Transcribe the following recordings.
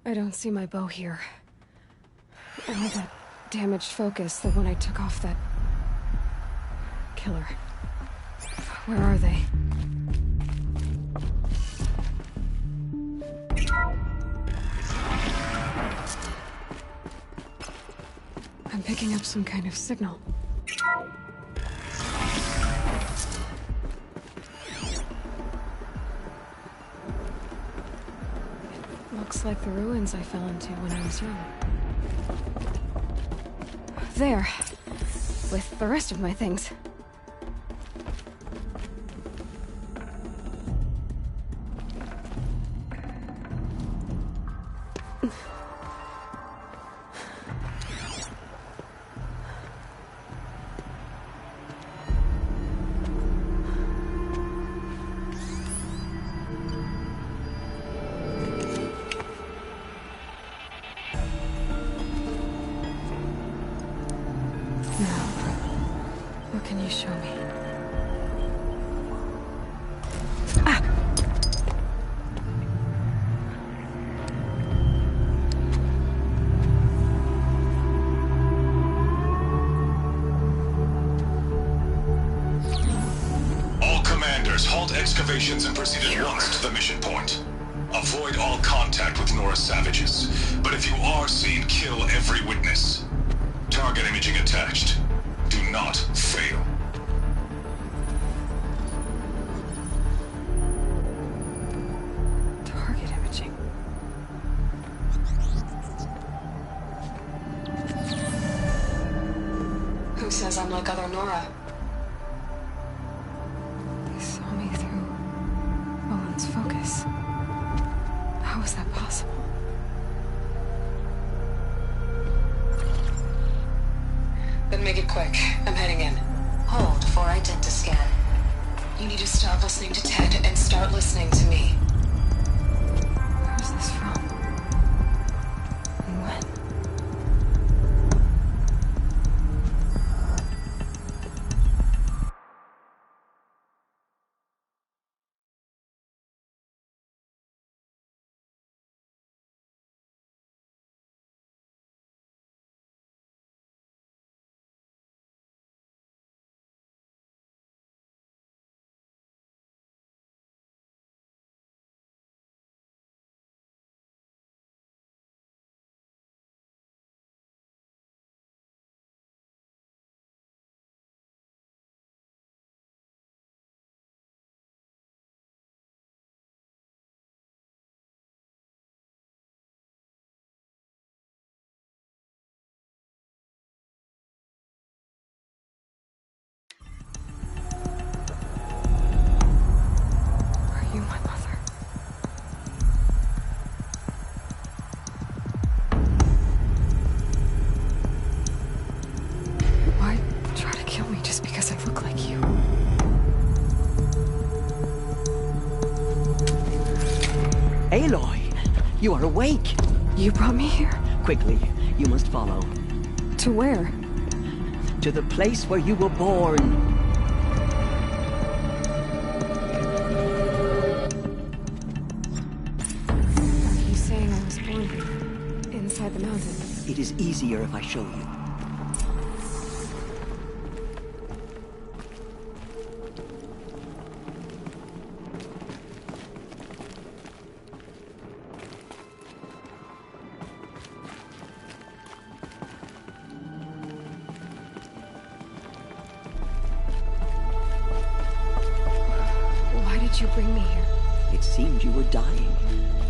I don't see my bow here. Only that damaged focus, the one I took off that killer. Where are they? I'm picking up some kind of signal. Looks like the ruins I fell into when I was young. There. With the rest of my things. What can you show me? Ah! All commanders, halt excavations and proceed at once to the mission point. Avoid all contact with Nora savages, but if you are seen, kill every witness. Target imaging attached. Do not fail. Target imaging. Who says I'm like other Nora? They saw me through Owen's focus. How is that possible? Then make it quick. I'm heading in. Hold for identiscan. You need to stop listening to Ted and start listening to me. Where's this from? And when? Are you my mother? Why try to kill me just because I look like you? Aloy, you are awake. You brought me here? Quickly, you must follow. To where? To the place where you were born. Are you saying I was born here? Inside the mountain? It is easier if I show you. Why did you bring me here? It seemed you were dying,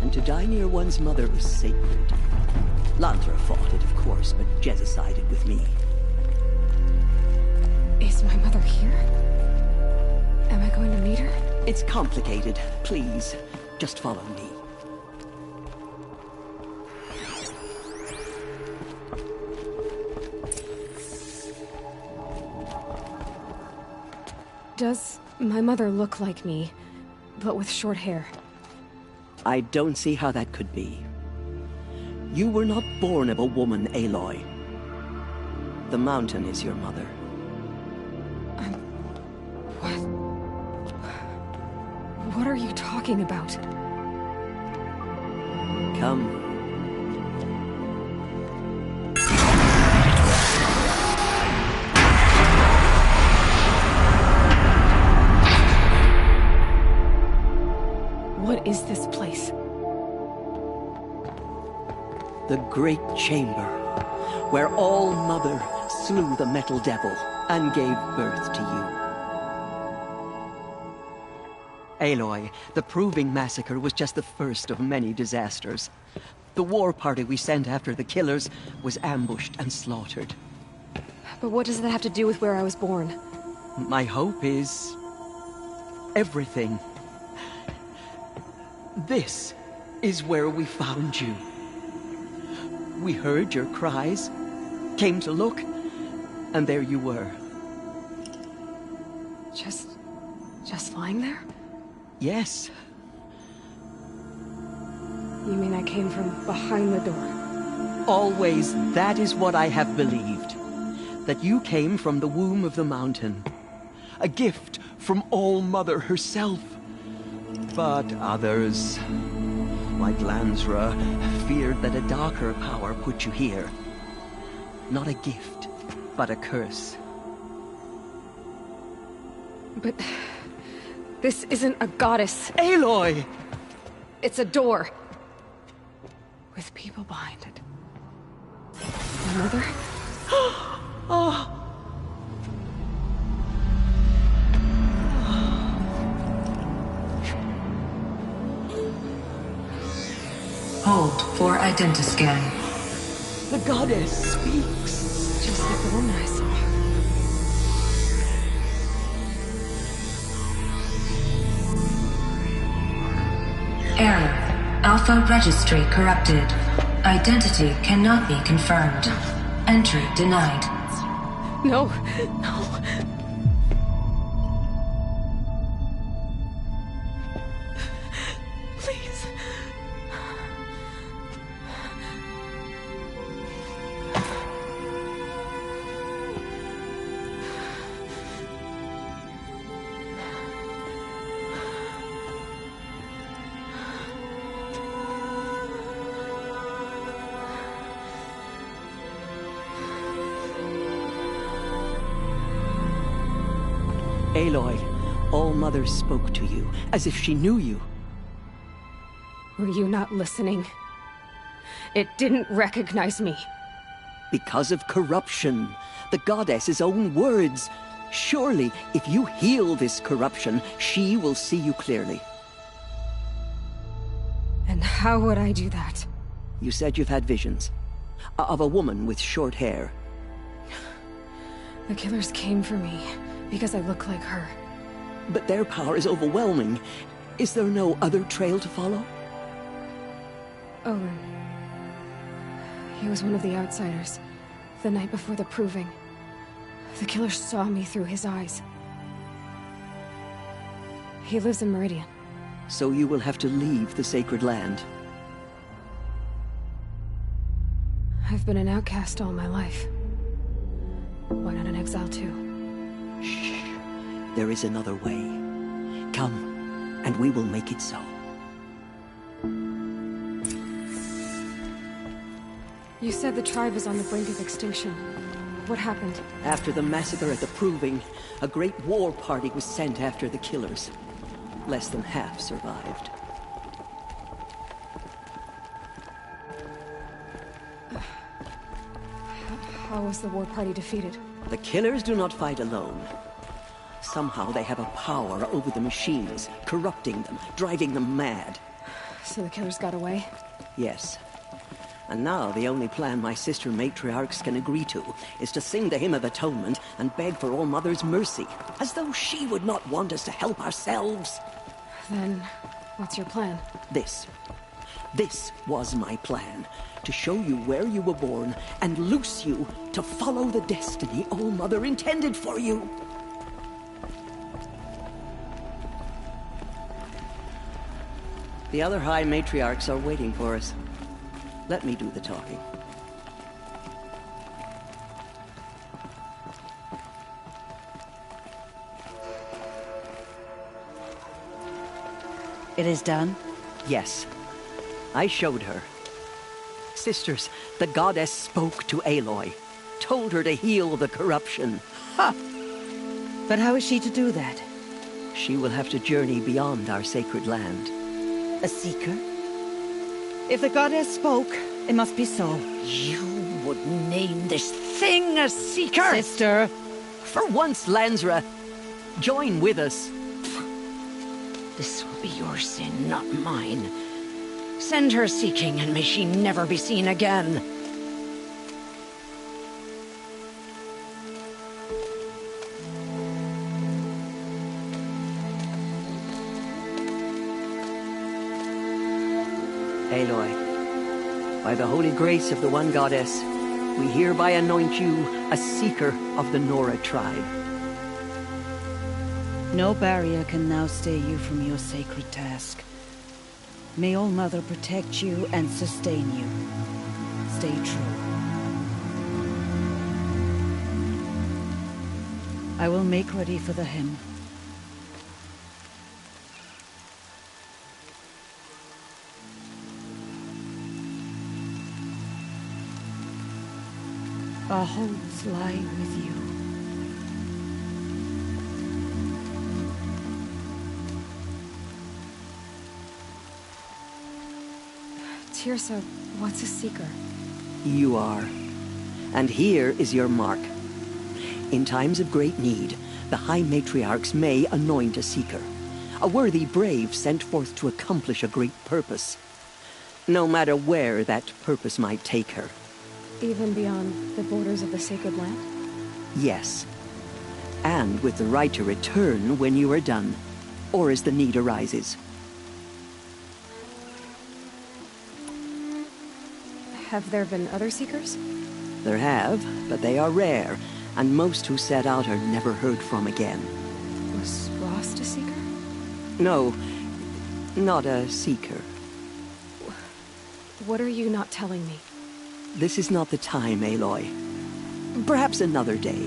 and to die near one's mother was sacred. Lantra fought it, of course, but Jezza sided with me. Is my mother here? Am I going to meet her? It's complicated. Please, just follow me. Does my mother look like me, but with short hair? I don't see how that could be. You were not born of a woman, Aloy. The mountain is your mother. What? What are you talking about? Come. What is this place? The Great Chamber, where All-Mother slew the Metal Devil and gave birth to you. Aloy, the Proving Massacre was just the first of many disasters. The war party we sent after the killers was ambushed and slaughtered. But what does that have to do with where I was born? My hope is... everything. This is where we found you. We heard your cries, came to look, and there you were. Just lying there? Yes. You mean I came from behind the door? Always that is what I have believed. That you came from the womb of the mountain. A gift from All-Mother herself. But others, like Lansra, feared that a darker power put you here. Not a gift, but a curse. But... this isn't a goddess. Aloy! It's a door. With people behind it. My mother? Oh! Hold for identiscan. The goddess speaks. Just like the woman I saw. Error. Alpha registry corrupted. Identity cannot be confirmed. Entry denied. No, no. Please. Aloy, All-Mother spoke to you, as if she knew you. Were you not listening? It didn't recognize me. Because of corruption. The goddess's own words. Surely, if you heal this corruption, she will see you clearly. And how would I do that? You said you've had visions. Of a woman with short hair. The killers came for me, because I look like her. But their power is overwhelming. Is there no other trail to follow? Owen. He was one of the outsiders. The night before the Proving. The killers saw me through his eyes. He lives in Meridian. So you will have to leave the sacred land. I've been an outcast all my life. Why not an exile too? Shh. There is another way. Come, and we will make it so. You said the tribe is on the brink of extinction. What happened? After the massacre at the Proving, a great war party was sent after the killers. Less than half survived. How was the war party defeated? The killers do not fight alone. Somehow they have a power over the machines, corrupting them, driving them mad. So the killers got away? Yes. And now the only plan my sister matriarchs can agree to is to sing the Hymn of Atonement and beg for All-Mother's mercy, as though she would not want us to help ourselves. Then, what's your plan? This was my plan. To show you where you were born and loose you to follow the destiny All-Mother intended for you. The other High Matriarchs are waiting for us. Let me do the talking. It is done? Yes. I showed her. Sisters, the goddess spoke to Aloy, told her to heal the corruption. Ha! But how is she to do that? She will have to journey beyond our sacred land. A seeker? If the goddess spoke, it must be so. You would name this thing a seeker? Sister! For once, Lansra, join with us. This will be your sin, not mine. Send her seeking, and may she never be seen again. Aloy, by the holy grace of the One Goddess, we hereby anoint you a seeker of the Nora tribe. No barrier can now stay you from your sacred task. May All Mother protect you and sustain you. Stay true. I will make ready for the hymn. Our hopes lie with you. Tirsa, what's a seeker? You are. And here is your mark. In times of great need, the High Matriarchs may anoint a seeker. A worthy brave sent forth to accomplish a great purpose. No matter where that purpose might take her. Even beyond the borders of the sacred land? Yes. And with the right to return when you are done, or as the need arises. Have there been other seekers? There have, but they are rare, and most who set out are never heard from again. Was Rost a seeker? No, not a seeker. What are you not telling me? This is not the time, Aloy. Perhaps another day.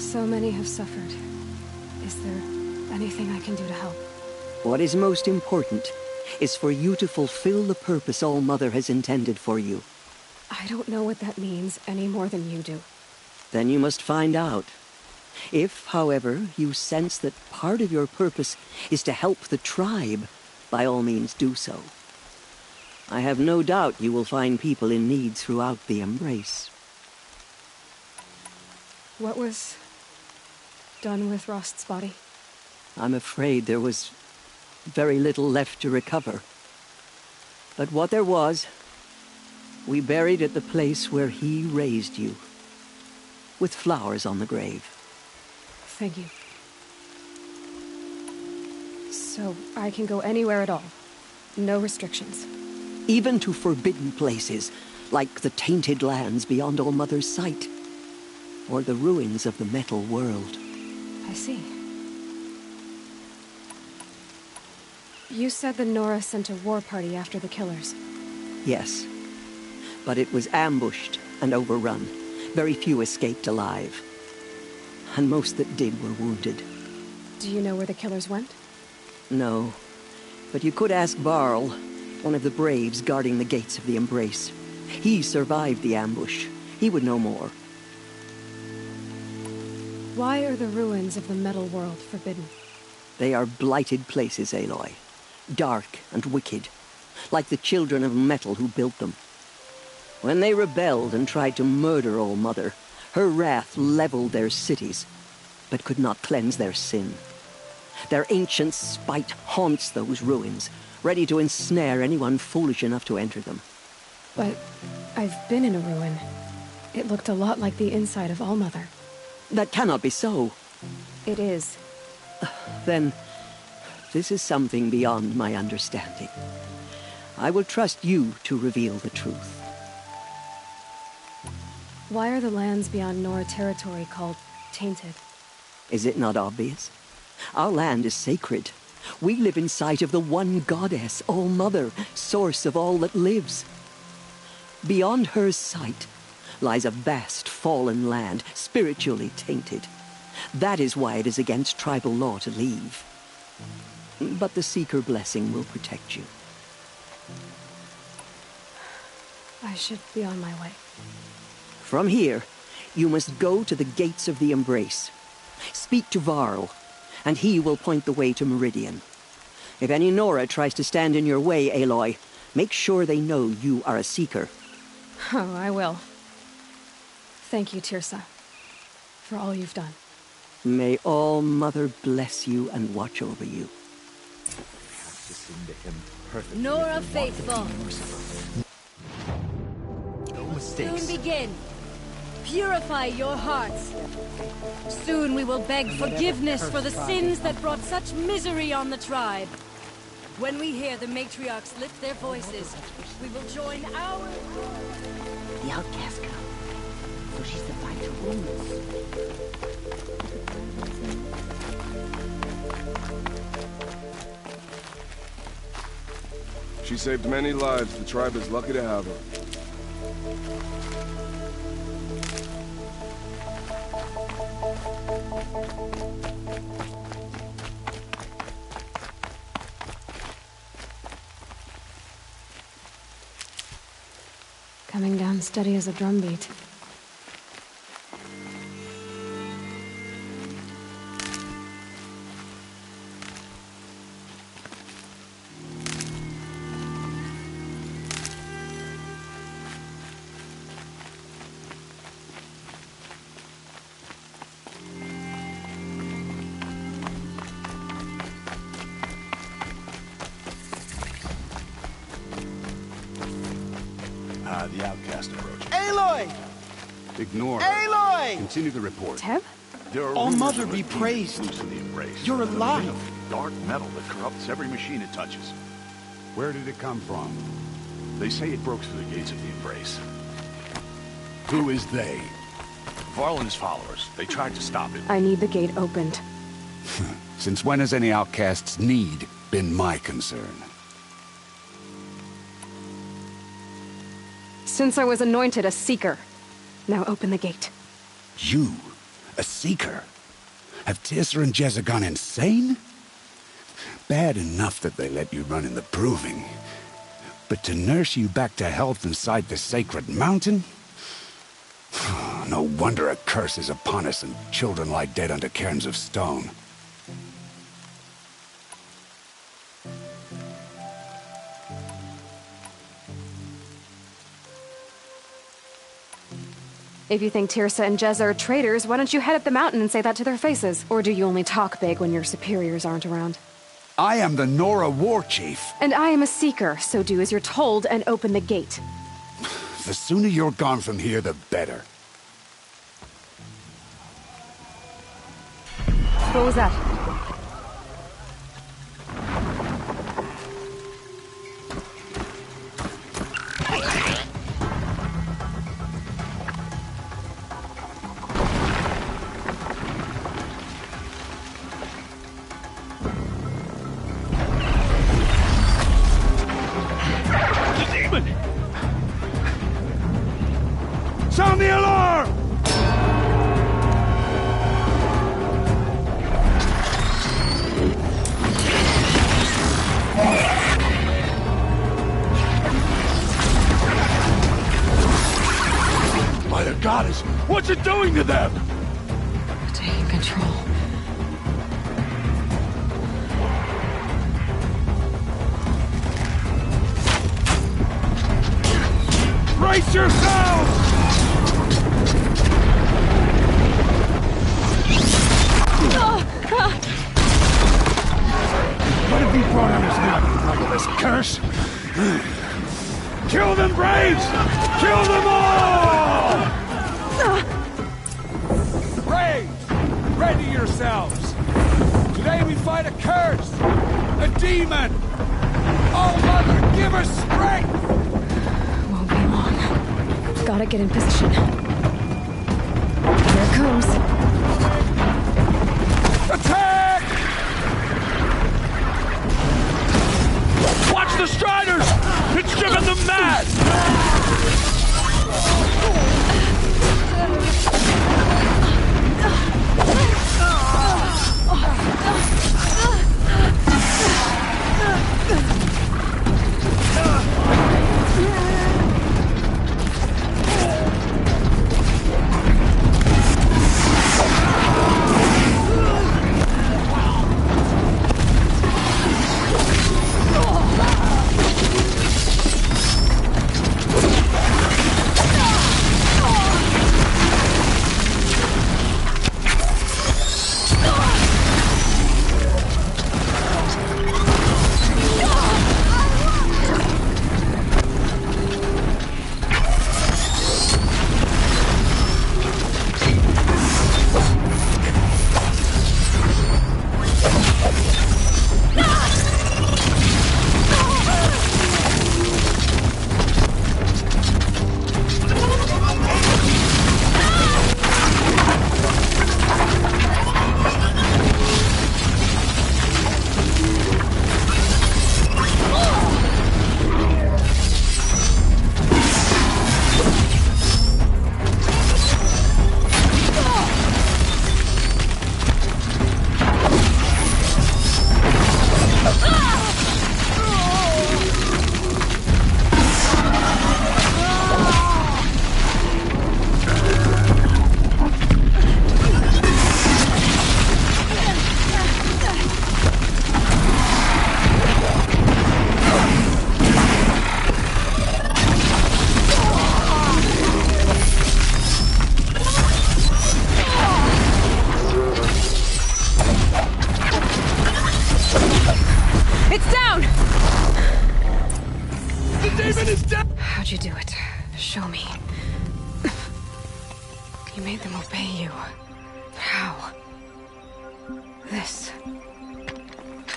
So many have suffered. Is there anything I can do to help? What is most important is for you to fulfill the purpose All Mother has intended for you. I don't know what that means any more than you do. Then you must find out. If, however, you sense that part of your purpose is to help the tribe, by all means do so. I have no doubt you will find people in need throughout the Embrace. What was done with Rost's body? I'm afraid there was very little left to recover. But what there was, we buried at the place where he raised you, with flowers on the grave. Thank you. So I can go anywhere at all? No restrictions? Even to forbidden places, like the tainted lands beyond All Mother's sight, or the ruins of the metal world. I see. You said the Nora sent a war party after the killers. Yes, but it was ambushed and overrun. Very few escaped alive. And most that did were wounded. Do you know where the killers went? No, but you could ask Barl, one of the braves guarding the gates of the Embrace. He survived the ambush. He would know more. Why are the ruins of the metal world forbidden? They are blighted places, Aloy. Dark and wicked, like the children of metal who built them. When they rebelled and tried to murder All Mother, her wrath leveled their cities, but could not cleanse their sin. Their ancient spite haunts those ruins, ready to ensnare anyone foolish enough to enter them. But I've been in a ruin. It looked a lot like the inside of All Mother. That cannot be so. It is. Then, this is something beyond my understanding. I will trust you to reveal the truth. Why are the lands beyond Nora territory called tainted? Is it not obvious? Our land is sacred. We live in sight of the One Goddess, All Mother, source of all that lives. Beyond her sight lies a vast fallen land, spiritually tainted. That is why it is against tribal law to leave. but the Seeker blessing will protect you. I should be on my way. From here, you must go to the gates of the Embrace. Speak to Varl, and he will point the way to Meridian. If any Nora tries to stand in your way, Aloy, make sure they know you are a Seeker. Oh, I will. Thank you, Tirsa, for all you've done. May All Mother bless you and watch over you. Nora faithful. No mistakes. Soon begin. Purify your hearts. Soon we will beg forgiveness for the sins that brought such misery on the tribe. When we hear the matriarchs lift their voices, we will join our... The outcast come. So she survived her wounds. She saved many lives. The tribe is lucky to have her. Coming down steady as a drumbeat. The outcast approaching. Aloy! Ignore her. Aloy! Continue the report. Teb? There are All rumors Mother of a be demon praised. loose in the Embrace. You're A ring alive. of dark metal that corrupts every machine it touches. Where did it come from? They say it broke through the gates of the Embrace. Who is they? Varl and his followers. They tried to stop it. I need the gate opened. Since when has any outcast's need been my concern? Since I was anointed a Seeker. Now open the gate. You? A Seeker? Have Tirsa and Jezza gone insane? Bad enough that they let you run in the Proving. But to nurse you back to health inside the sacred mountain? No wonder a curse is upon us and children lie dead under cairns of stone. If you think Tirsa and Jezza are traitors, why don't you head up the mountain and say that to their faces? Or do you only talk big when your superiors aren't around? I am the Nora War Chief. And I am a Seeker, so do as you're told and open the gate. The sooner you're gone from here, the better. What was that? Sound the alarm! By the goddess, what's it doing to them? Taking control. Brace yourselves! What have you brought on us now, you motherless curse? Kill them, Braves! Kill them all! Braves, ready yourselves! Today we fight a curse! A demon! Oh, Mother, give us strength! Won't be long. Gotta get in position. Here it comes. Attack! Watch the Striders! It's driven them mad!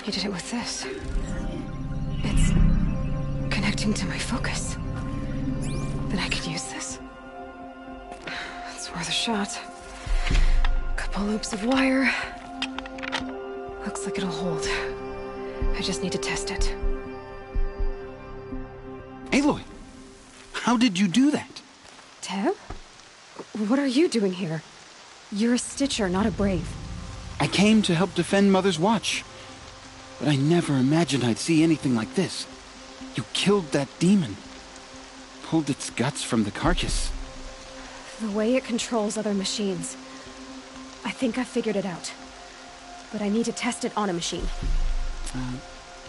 He did it with this. It's connecting to my focus. Then I could use this. It's worth a shot. Couple loops of wire. Looks like it'll hold. I just need to test it. Aloy, how did you do that? Teb? What are you doing here? You're a Stitcher, not a Brave. I came to help defend Mother's Watch. But I never imagined I'd see anything like this. You killed that demon. Pulled its guts from the carcass. The way it controls other machines. I think I figured it out. But I need to test it on a machine.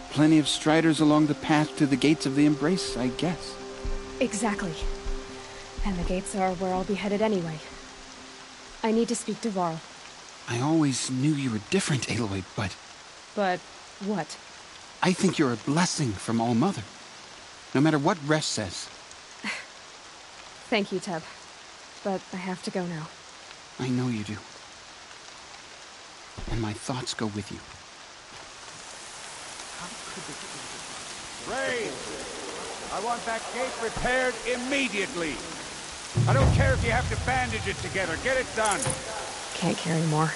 Plenty of striders along the path to the gates of the Embrace, I guess. Exactly. And the gates are where I'll be headed anyway. I need to speak to Varl. I always knew you were different, Aloy, but... But what? I think you're a blessing from All Mother. No matter what Resh says. Thank you, Teb. But I have to go now. I know you do. And my thoughts go with you. Ray! I want that gate repaired immediately. I don't care if you have to bandage it together. Get it done. Can't carry more.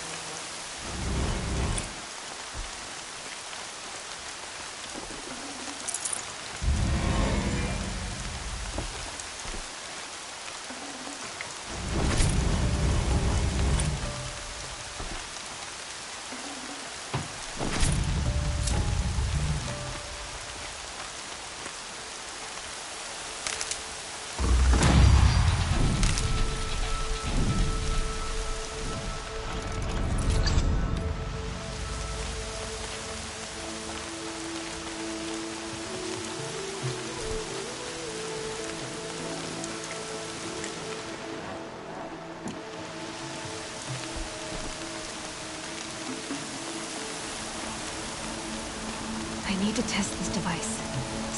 I need to test this device.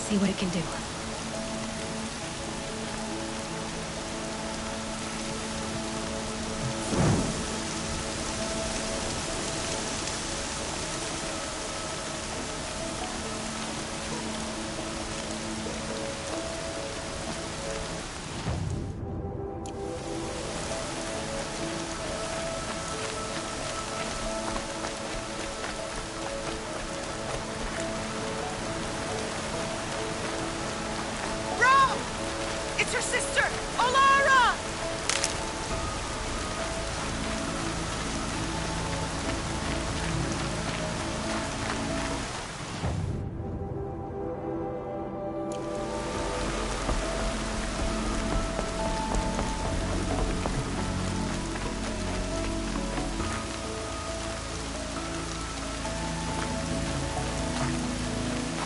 See what it can do. It's your sister, Olara!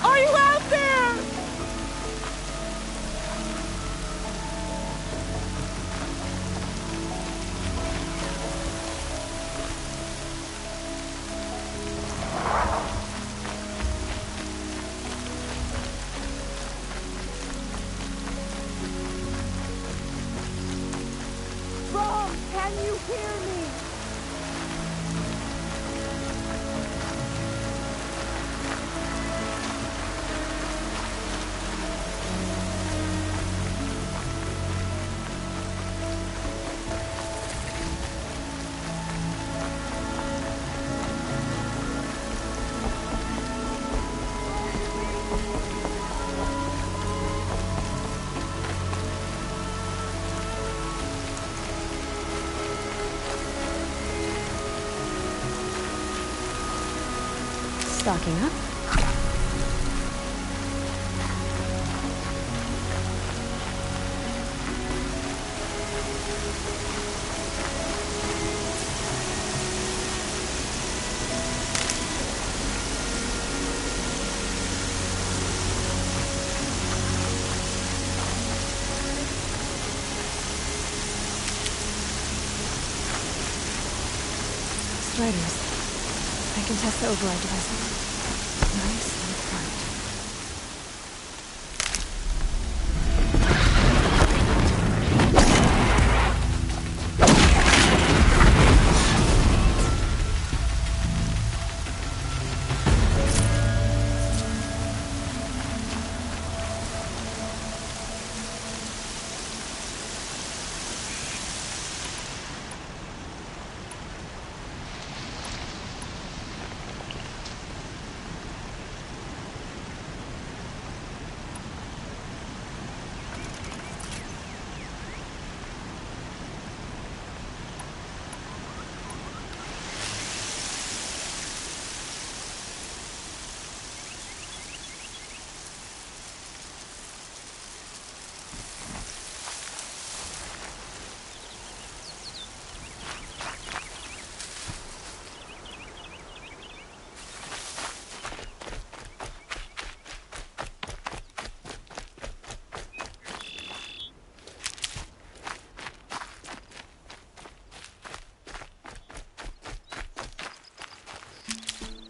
Are you out there? Rob, can you hear me? Stocking up. Striders. I can test the override device. Nice and bright.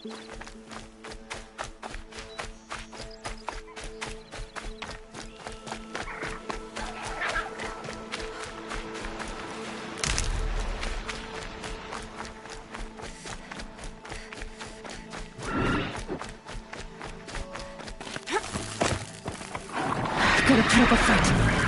Gotta put up a fight.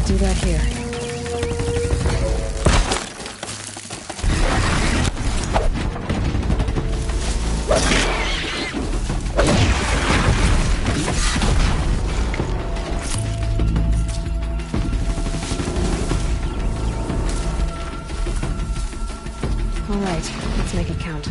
Do that here. All right, let's make it count.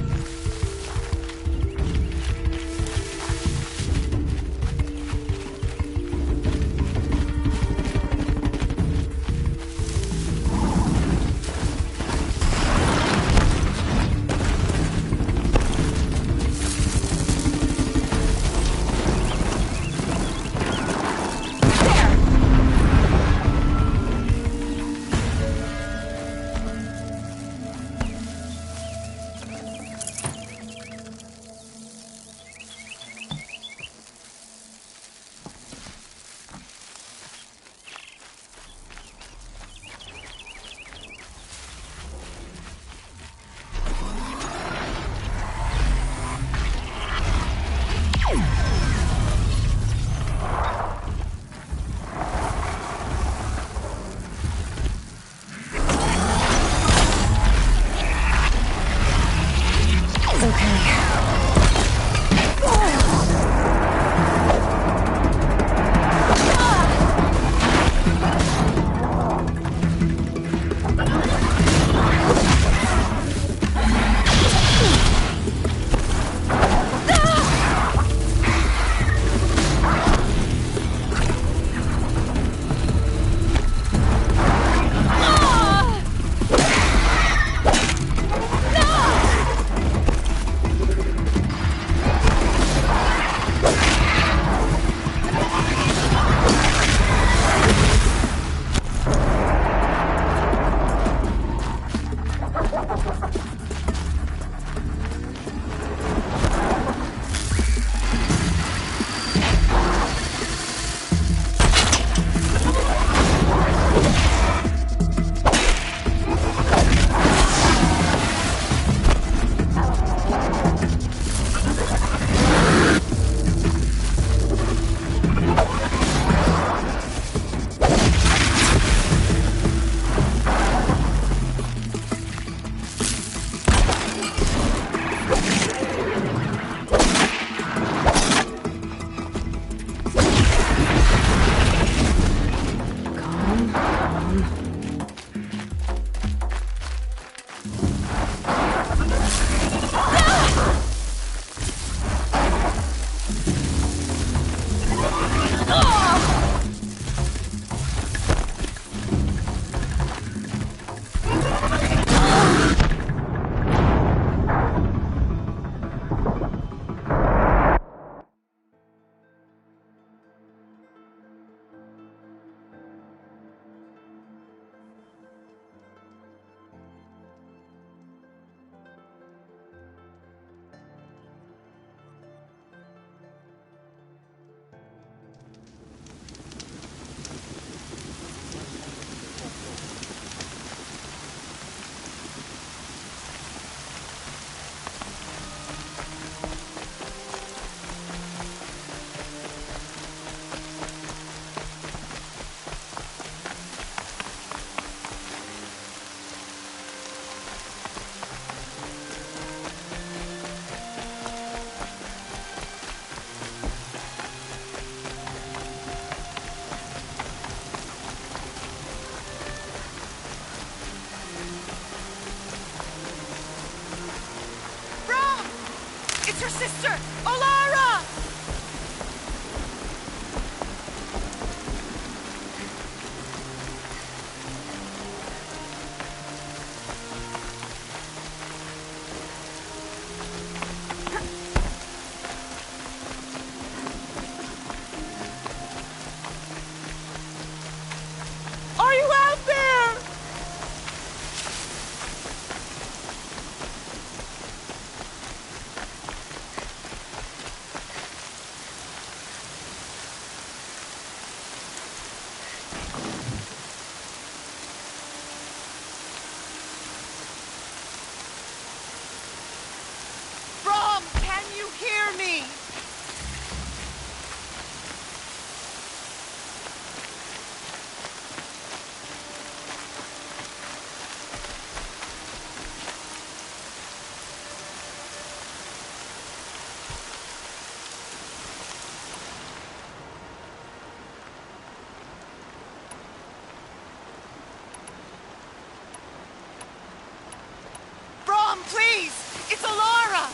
It's her sister! Olara! Are you out there? Brom, can you hear me? Brom, please! It's Alara!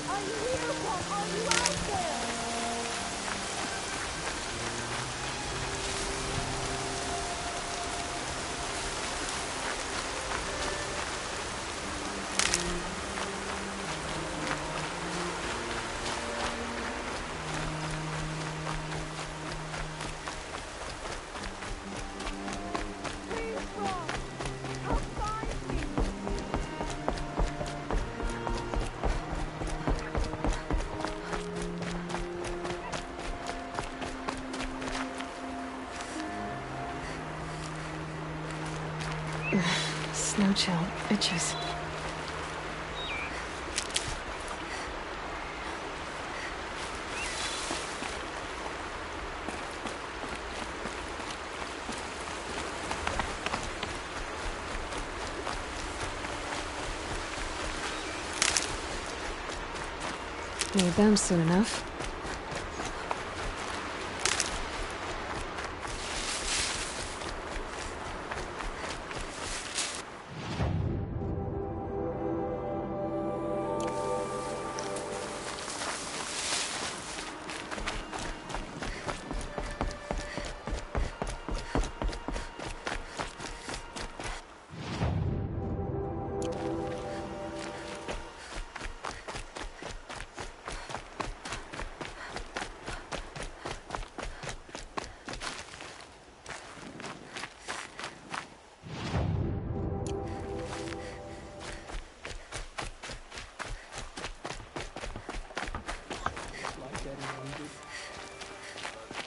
Are you here, Brom? Are you out there? Please, Brom! Come find me! Snow chill. Itches. Need them soon enough.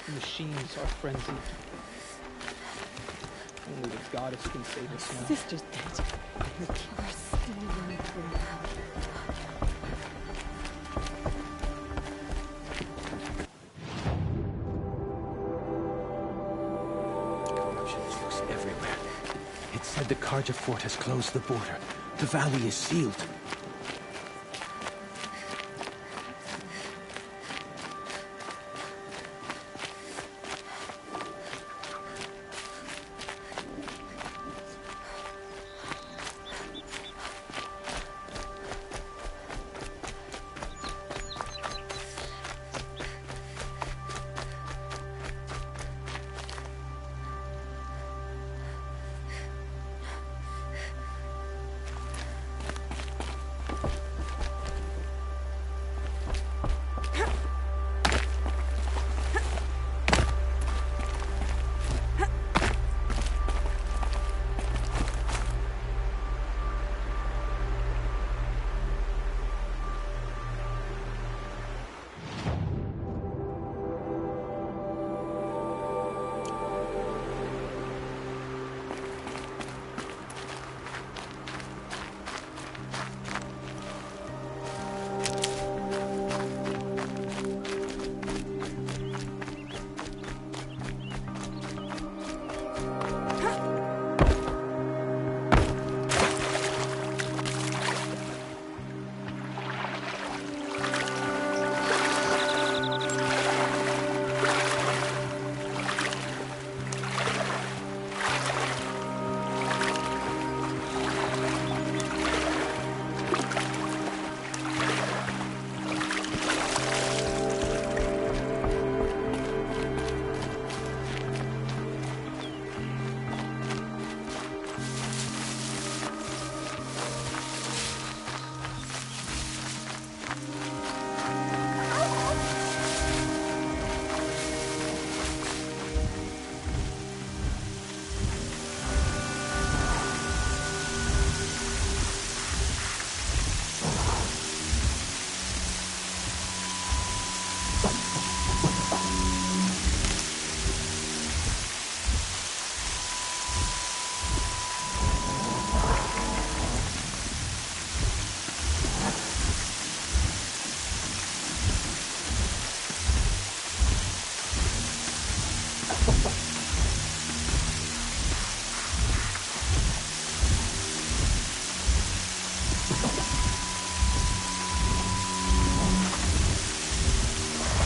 The machines are frenzied. Only the goddess can save us now. Sister's dead. Her killer still running through now. Looks everywhere. It said the Karja fort has closed the border. The valley is sealed.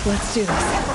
Let's do this.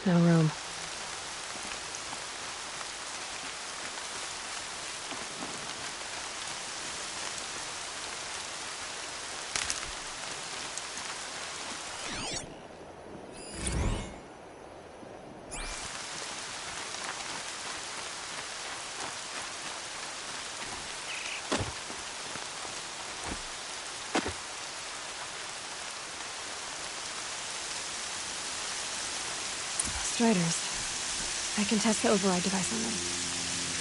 No room. Striders. I can test the override device on them.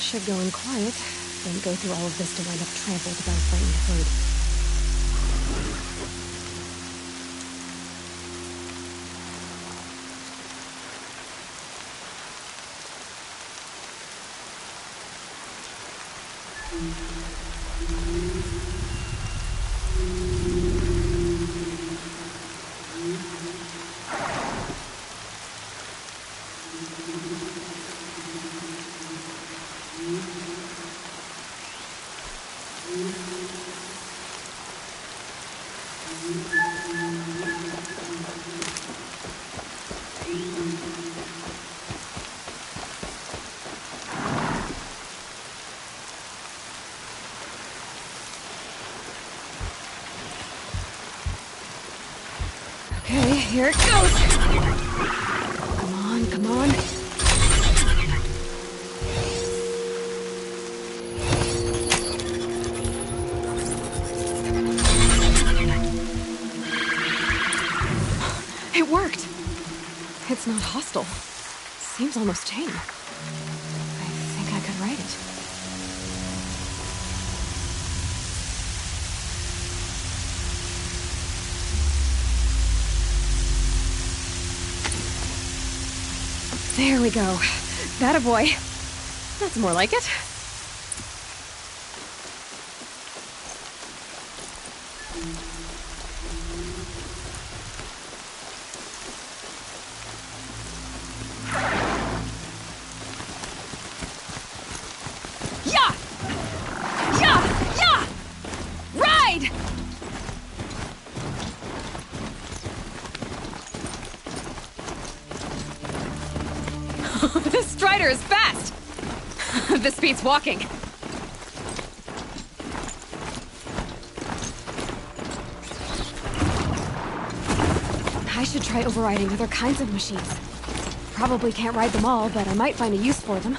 Should go in quiet, then go through all of this to wind up trampled by a frightened herd. Okay, here it goes! Come on, come on. It worked! It's not hostile. Seems almost tame. I think I could ride it. There we go. That boy. That's more like it. Yeah! Yeah! Yeah! Ride! This Strider is fast! This beats walking. I should try overriding other kinds of machines. Probably can't ride them all, but I might find a use for them.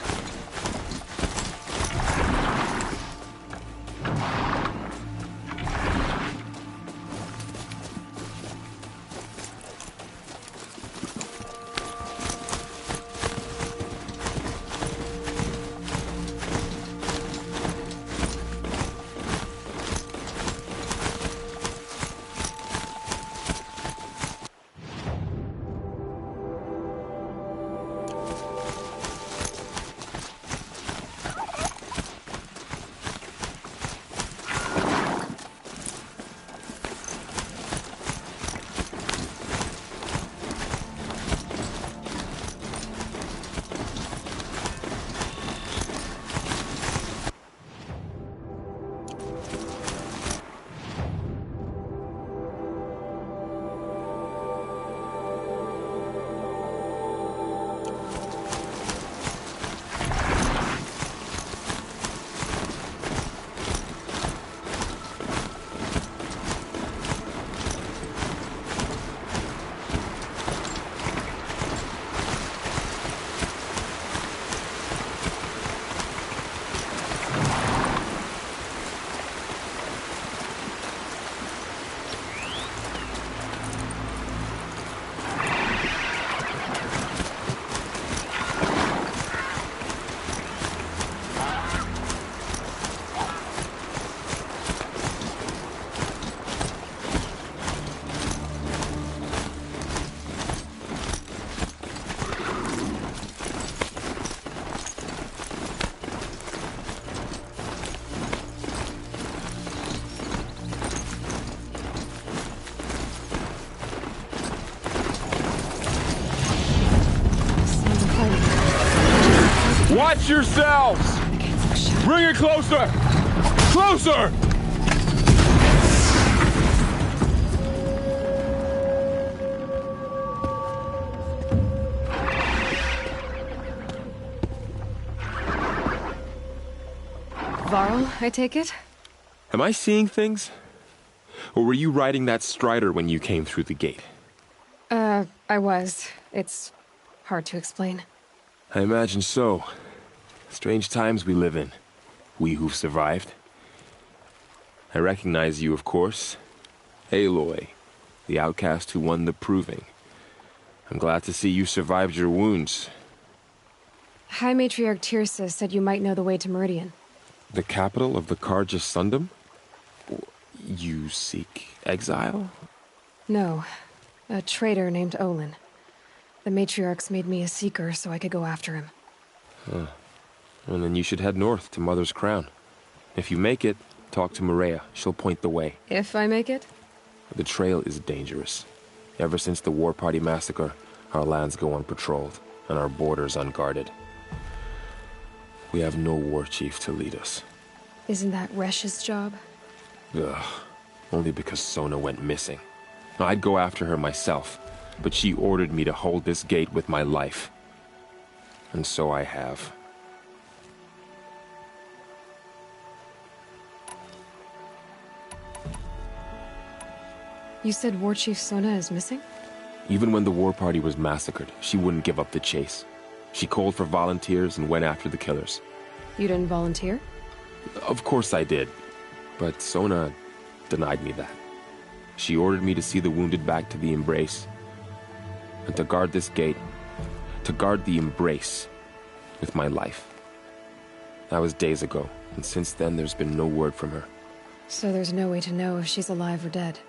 Watch yourselves! Bring it closer! Closer! Varl, I take it? Am I seeing things? Or were you riding that strider when you came through the gate? I was. It's hard to explain. I imagine so. Strange times we live in. We who've survived. I recognize you, of course. Aloy, the outcast who won the proving. I'm glad to see you survived your wounds. High Matriarch Tirsa said you might know the way to Meridian. The capital of the Carja Sundom? You seek exile? No. A traitor named Olin. The Matriarchs made me a seeker so I could go after him. Huh. Well, then you should head north to Mother's Crown. If you make it, talk to Maria. She'll point the way. If I make it? The trail is dangerous. Ever since the War Party massacre, our lands go unpatrolled, and our borders unguarded. We have no war chief to lead us. Isn't that Resh's job? Ugh. Only because Sona went missing. I'd go after her myself, but she ordered me to hold this gate with my life. And so I have. You said War Chief Sona is missing? Even when the War Party was massacred, she wouldn't give up the chase. She called for volunteers and went after the killers. You didn't volunteer? Of course I did, but Sona denied me that. She ordered me to see the wounded back to the Embrace, and to guard this gate, to guard the Embrace with my life. That was days ago, and since then there's been no word from her. So there's no way to know if she's alive or dead.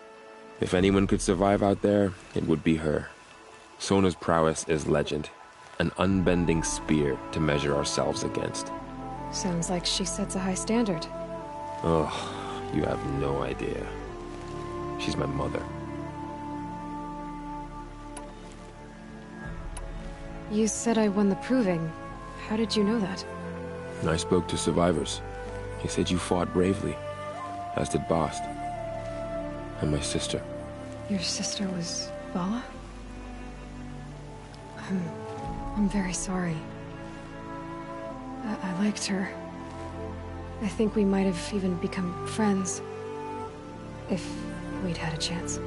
If anyone could survive out there, it would be her. Sona's prowess is legend, an unbending spear to measure ourselves against. Sounds like she sets a high standard. Oh, you have no idea. She's my mother. You said I won the proving. How did you know that? I spoke to survivors. They said you fought bravely, as did Bast. And my sister. Your sister was Vala? I'm very sorry. I liked her. I think we might have even become friends. If we'd had a chance.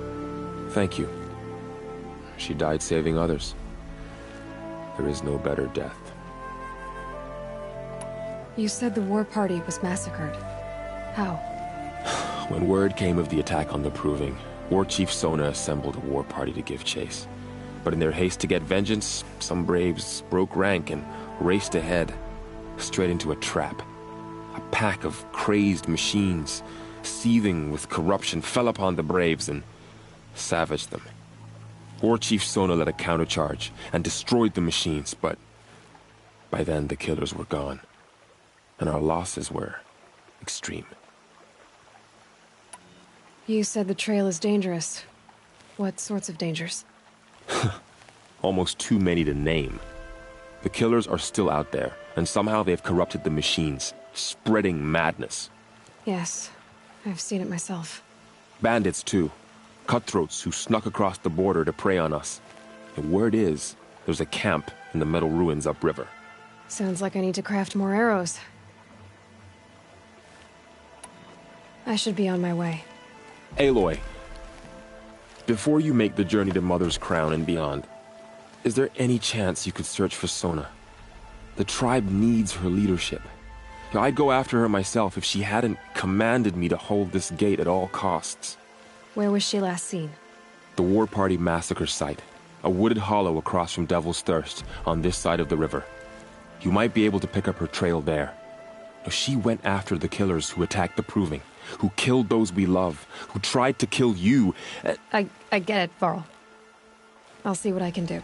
Thank you. She died saving others. There is no better death. You said the War Party was massacred. How? When word came of the attack on the Proving, War Chief Sona assembled a war party to give chase. But in their haste to get vengeance, some braves broke rank and raced ahead, straight into a trap. A pack of crazed machines, seething with corruption, fell upon the braves and savaged them. War Chief Sona led a countercharge and destroyed the machines, but by then the killers were gone, and our losses were extreme. You said the trail is dangerous. What sorts of dangers? Almost too many to name. The killers are still out there, and somehow they've corrupted the machines, spreading madness. Yes, I've seen it myself. Bandits, too. Cutthroats who snuck across the border to prey on us. The word is, there's a camp in the metal ruins upriver. Sounds like I need to craft more arrows. I should be on my way. Aloy, before you make the journey to Mother's Crown and beyond, is there any chance you could search for Sona? The tribe needs her leadership. I'd go after her myself if she hadn't commanded me to hold this gate at all costs. Where was she last seen? The War Party massacre site. A wooded hollow across from Devil's Thirst, on this side of the river. You might be able to pick up her trail there. She went after the killers who attacked the Proving, who killed those we love, who tried to kill you. I get it, Varl. I'll see what I can do.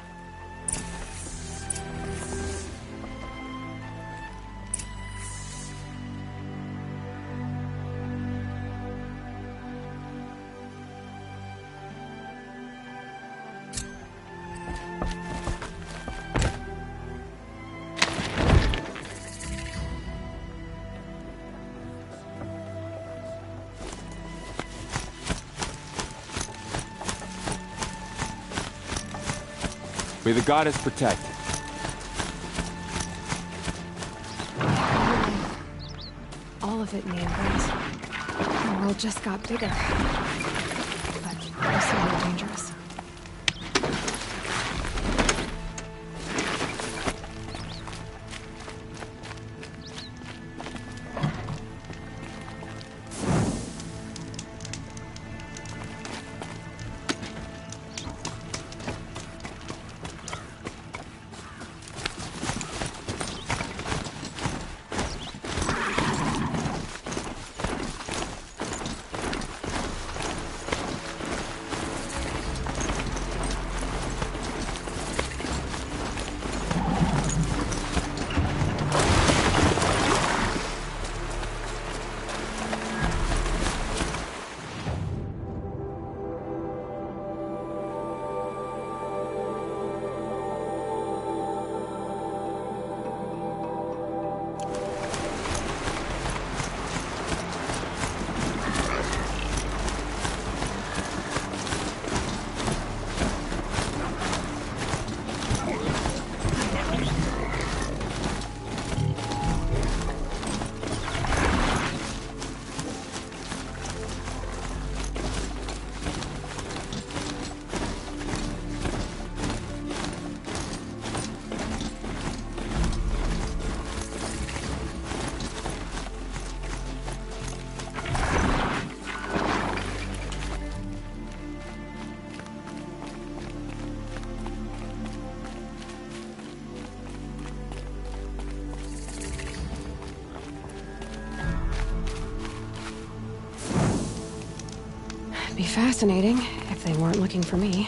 May the goddess protect. All of it in the embrace. The world just got bigger. But also more dangerous. Be fascinating if they weren't looking for me.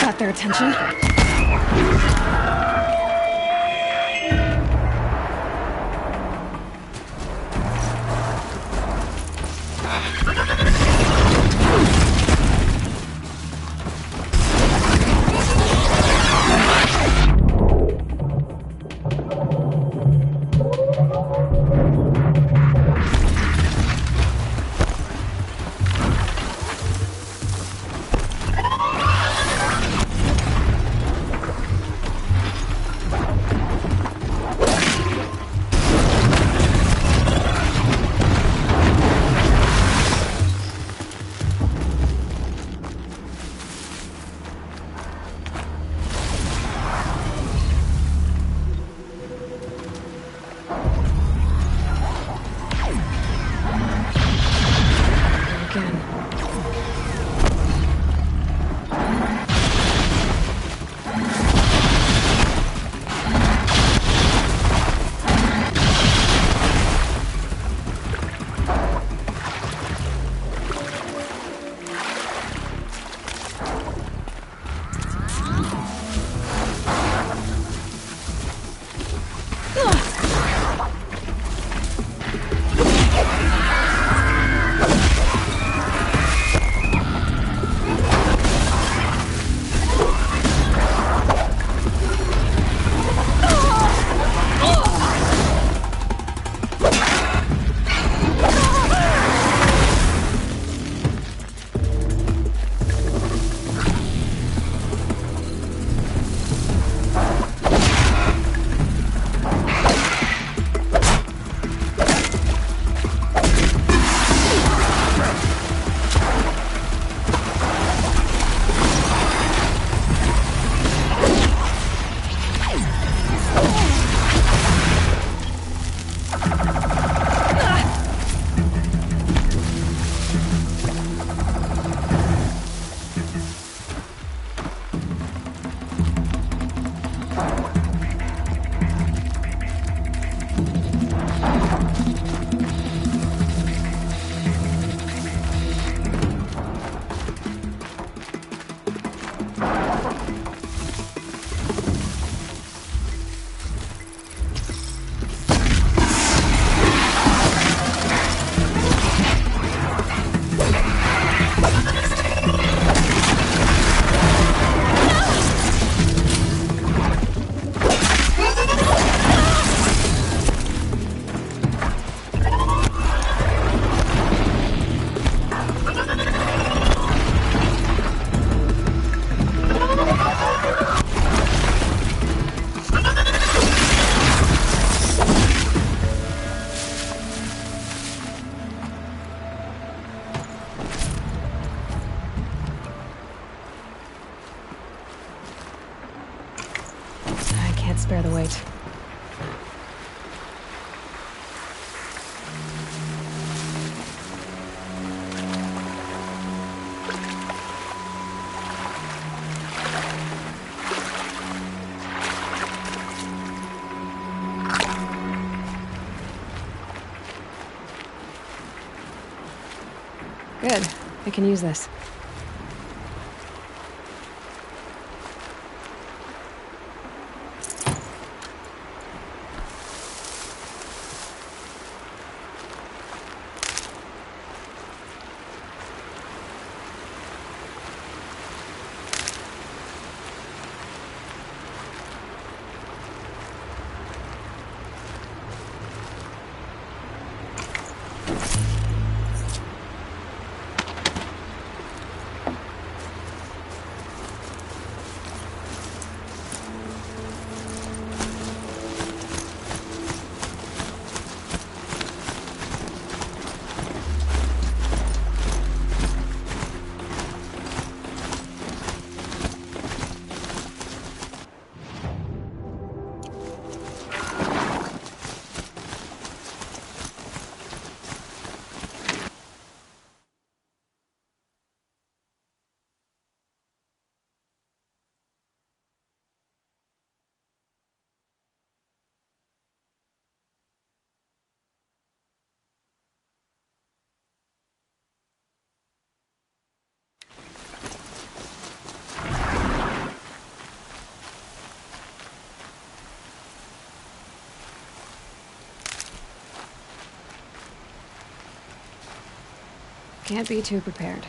Got their attention. can't spare the weight. Good. I can use this. Can't be too prepared.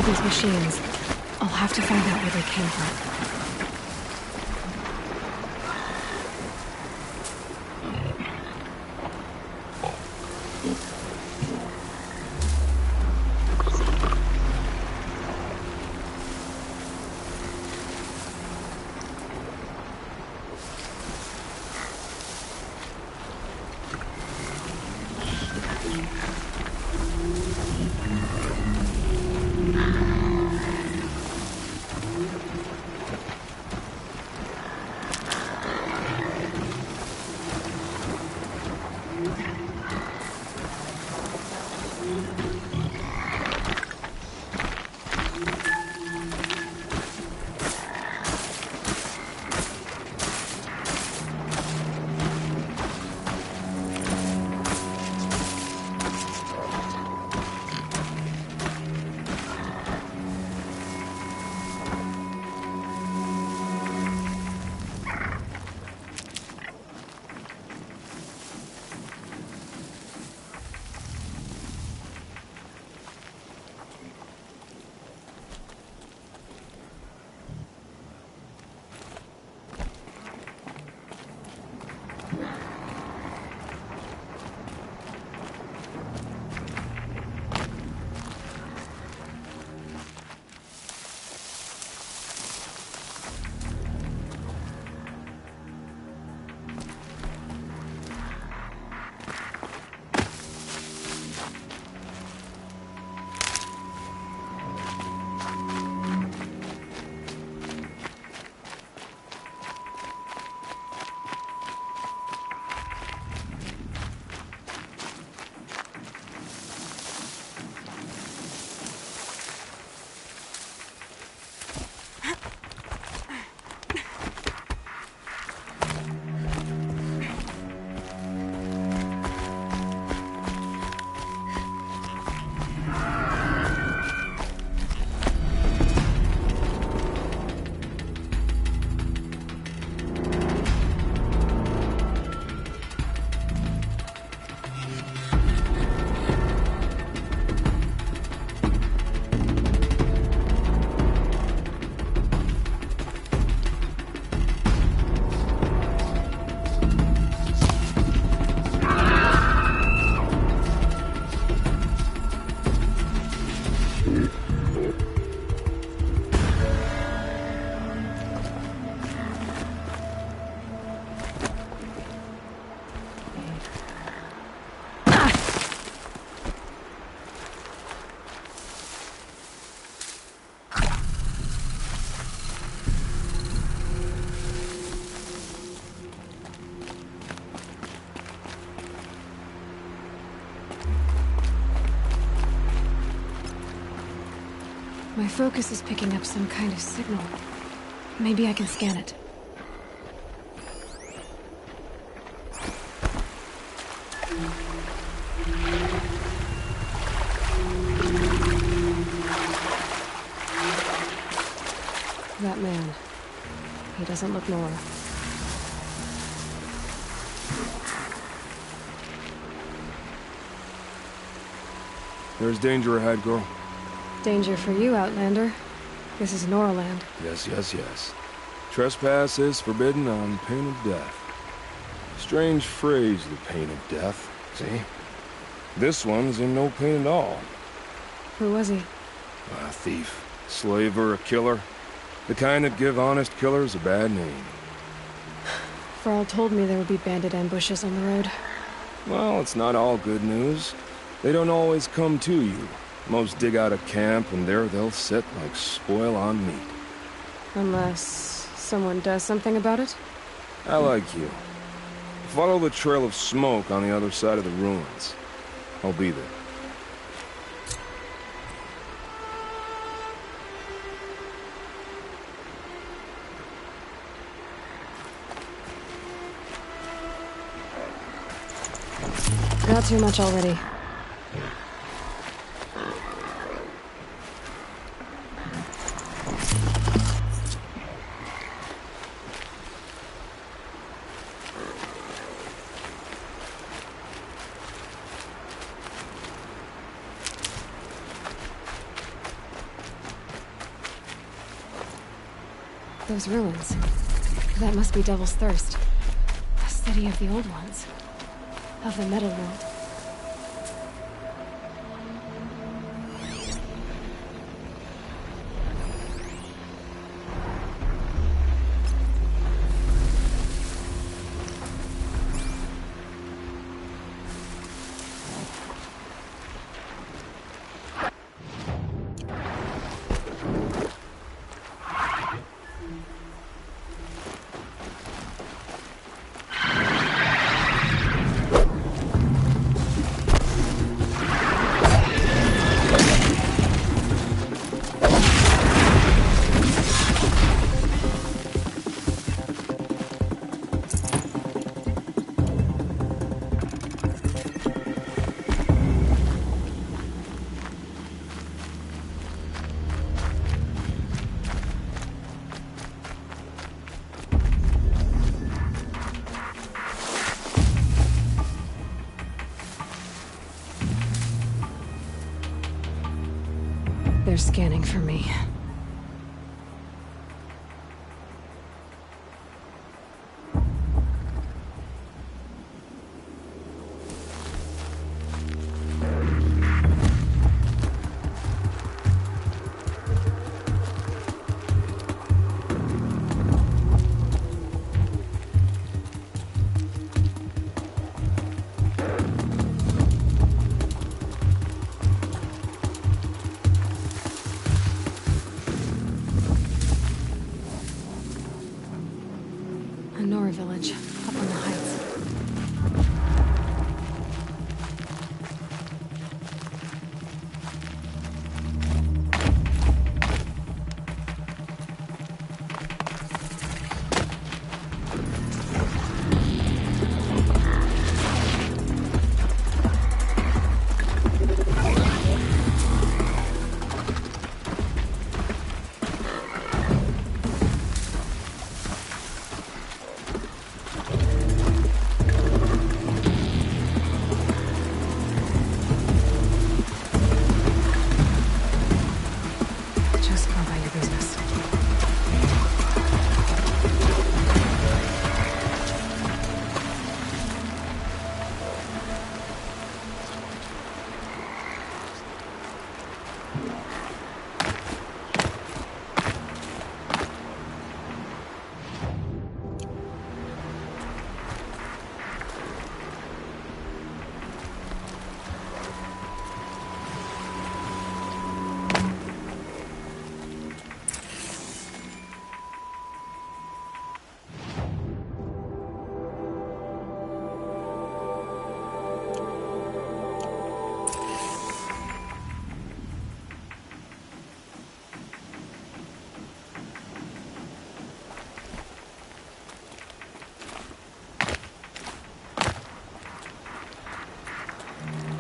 These machines. I'll have to find out where they came from. My focus is picking up some kind of signal. Maybe I can scan it. That man. He doesn't look Nora. There's danger ahead, girl. Danger for you, Outlander. This is Noraland. Yes, yes, yes. Trespass is forbidden on pain of death. Strange phrase, the pain of death. See? This one's in no pain at all. Who was he? A thief, slaver, a killer. The kind that give honest killers a bad name. Farl told me there would be bandit ambushes on the road. Well, it's not all good news. They don't always come to you. Most dig out a camp, and there they'll sit like spoil on meat. Unless someone does something about it? I like you. Follow the trail of smoke on the other side of the ruins. I'll be there. Got too much already. Those ruins. That must be Devil's Thirst. A city of the old ones. Of the metal world. They're scanning for me. Nora village, up on the heights.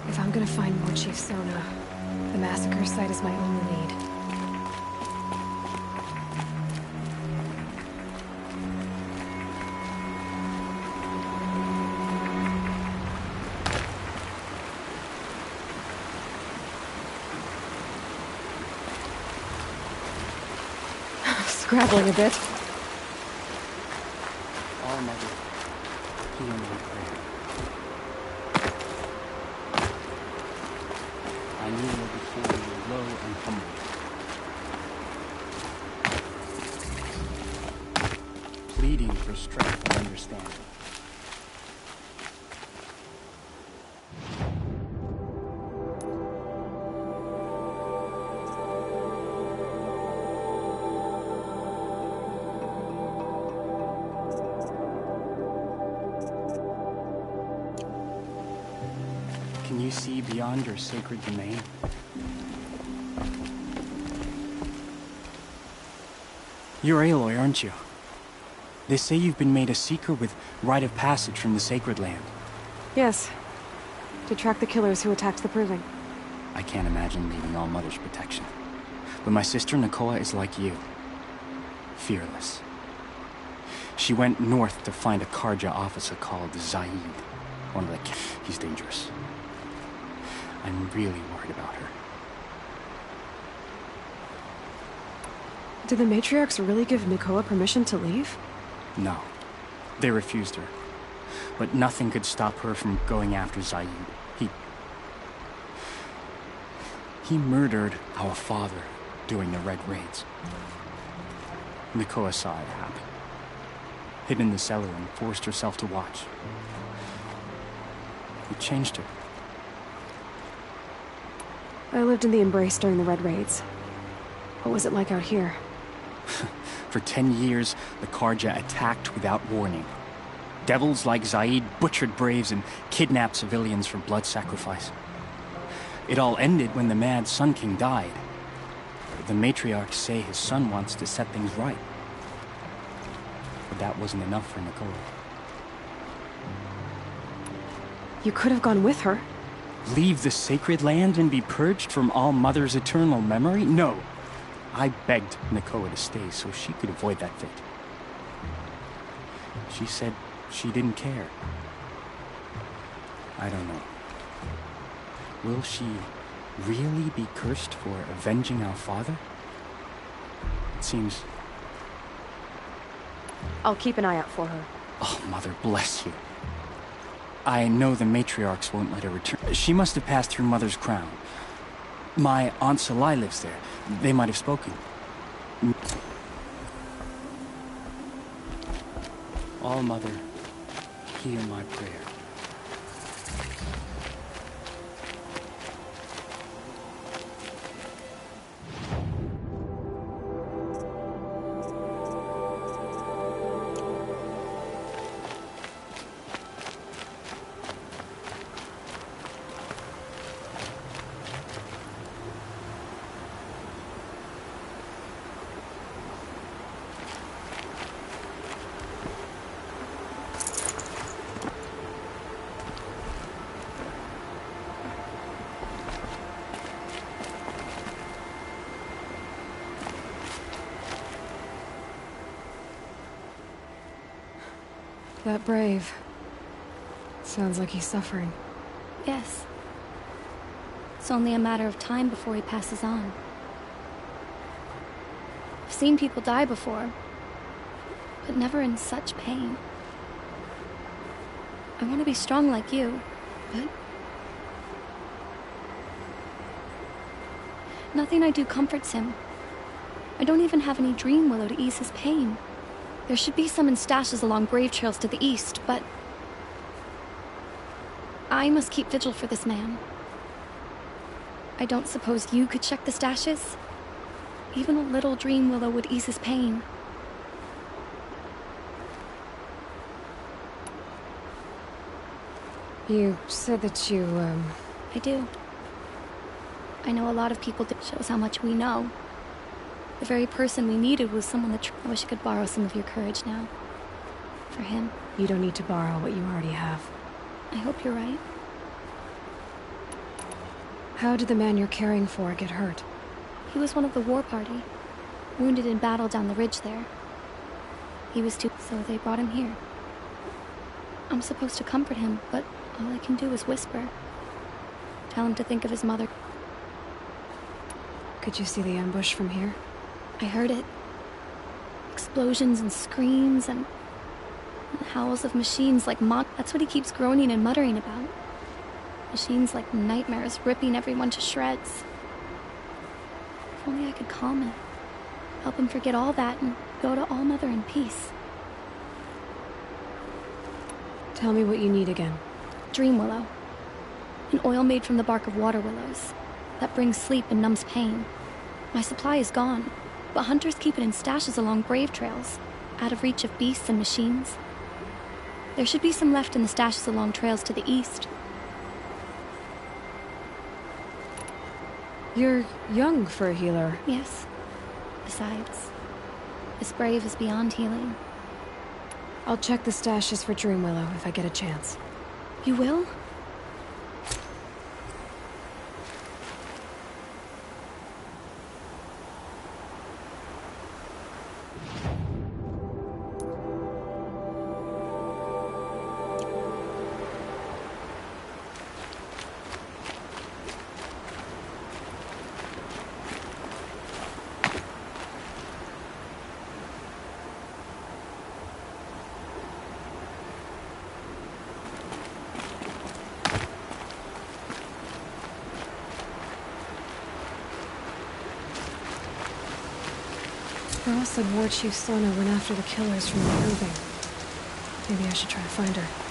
If I'm gonna find War Chief Sona, the massacre site is my only lead. Scrabbling a bit. Our mother, hear me in prayer. I kneel before you low and humble. Pleading for strength and understanding. Can you see beyond your sacred domain? You're Aloy, aren't you? They say you've been made a seeker with rite of passage from the sacred land. Yes. To track the killers who attacked the Proving. I can't imagine leaving All Mother's protection. But my sister Nakoa is like you. Fearless. She went north to find a Karja officer called Zaid. One of the... He's dangerous. I'm really worried about her. Did the matriarchs really give Nakoa permission to leave? No. They refused her. But nothing could stop her from going after Zaid. He murdered our father during the Red Raids. Nakoa saw it happen. Hid in the cellar and forced herself to watch. It changed her. I lived in the Embrace during the Red Raids. What was it like out here? For 10 years, the Karja attacked without warning. Devils like Zaid butchered braves and kidnapped civilians for blood sacrifice. It all ended when the mad Sun King died. The matriarchs say his son wants to set things right. But that wasn't enough for Nakoa. You could have gone with her. Leave the sacred land and be purged from All Mother's eternal memory? No. I begged Nakoa to stay so she could avoid that fate. She said she didn't care. I don't know. Will she really be cursed for avenging our father? It seems... I'll keep an eye out for her. Oh, Mother bless you. I know the matriarchs won't let her return. She must have passed through Mother's crown. My Aunt Salai lives there. They might have spoken. All Mother, hear my prayer. That brave. Sounds like he's suffering. Yes. It's only a matter of time before he passes on. I've seen people die before, but never in such pain. I want to be strong like you, but... nothing I do comforts him. I don't even have any dream willow to ease his pain. There should be some in stashes along grave trails to the east, but... I must keep vigil for this man. I don't suppose you could check the stashes? Even a little dream willow would ease his pain. You said that you, I do. I know a lot of people do. Shows how much we know. The very person we needed was someone that... I wish I could borrow some of your courage now. For him. You don't need to borrow what you already have. I hope you're right. How did the man you're caring for get hurt? He was one of the war party. Wounded in battle down the ridge there. He was too... so they brought him here. I'm supposed to comfort him, but all I can do is whisper. Tell him to think of his mother. Could you see the ambush from here? I heard it. Explosions and screams and howls of machines like that's what he keeps groaning and muttering about. Machines like nightmares ripping everyone to shreds. If only I could calm him. Help him forget all that and go to All Mother in peace. Tell me what you need again. Dream willow. An oil made from the bark of water willows that brings sleep and numbs pain. My supply is gone, but hunters keep it in stashes along brave trails, out of reach of beasts and machines. There should be some left in the stashes along trails to the east. You're young for a healer. Yes. Besides, this brave is beyond healing. I'll check the stashes for Dream Willow if I get a chance. You will? Girl said War Chief Sona went after the killers from the proving. Maybe I should try to find her.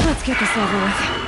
Let's get this over with.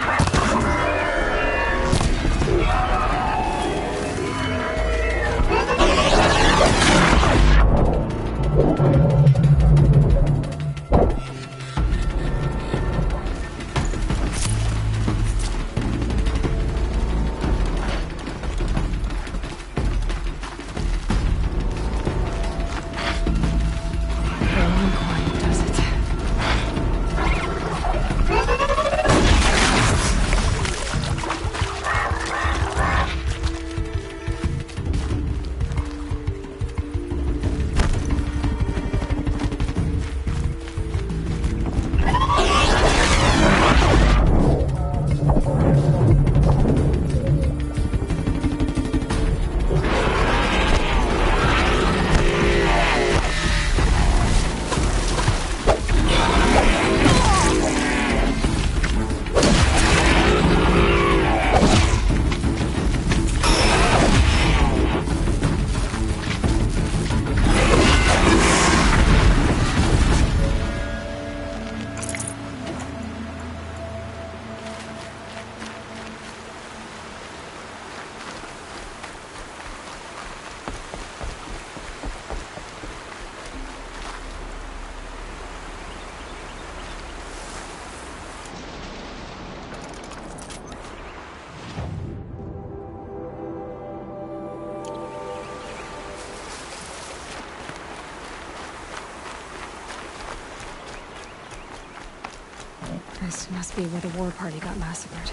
This must be where the war party got massacred.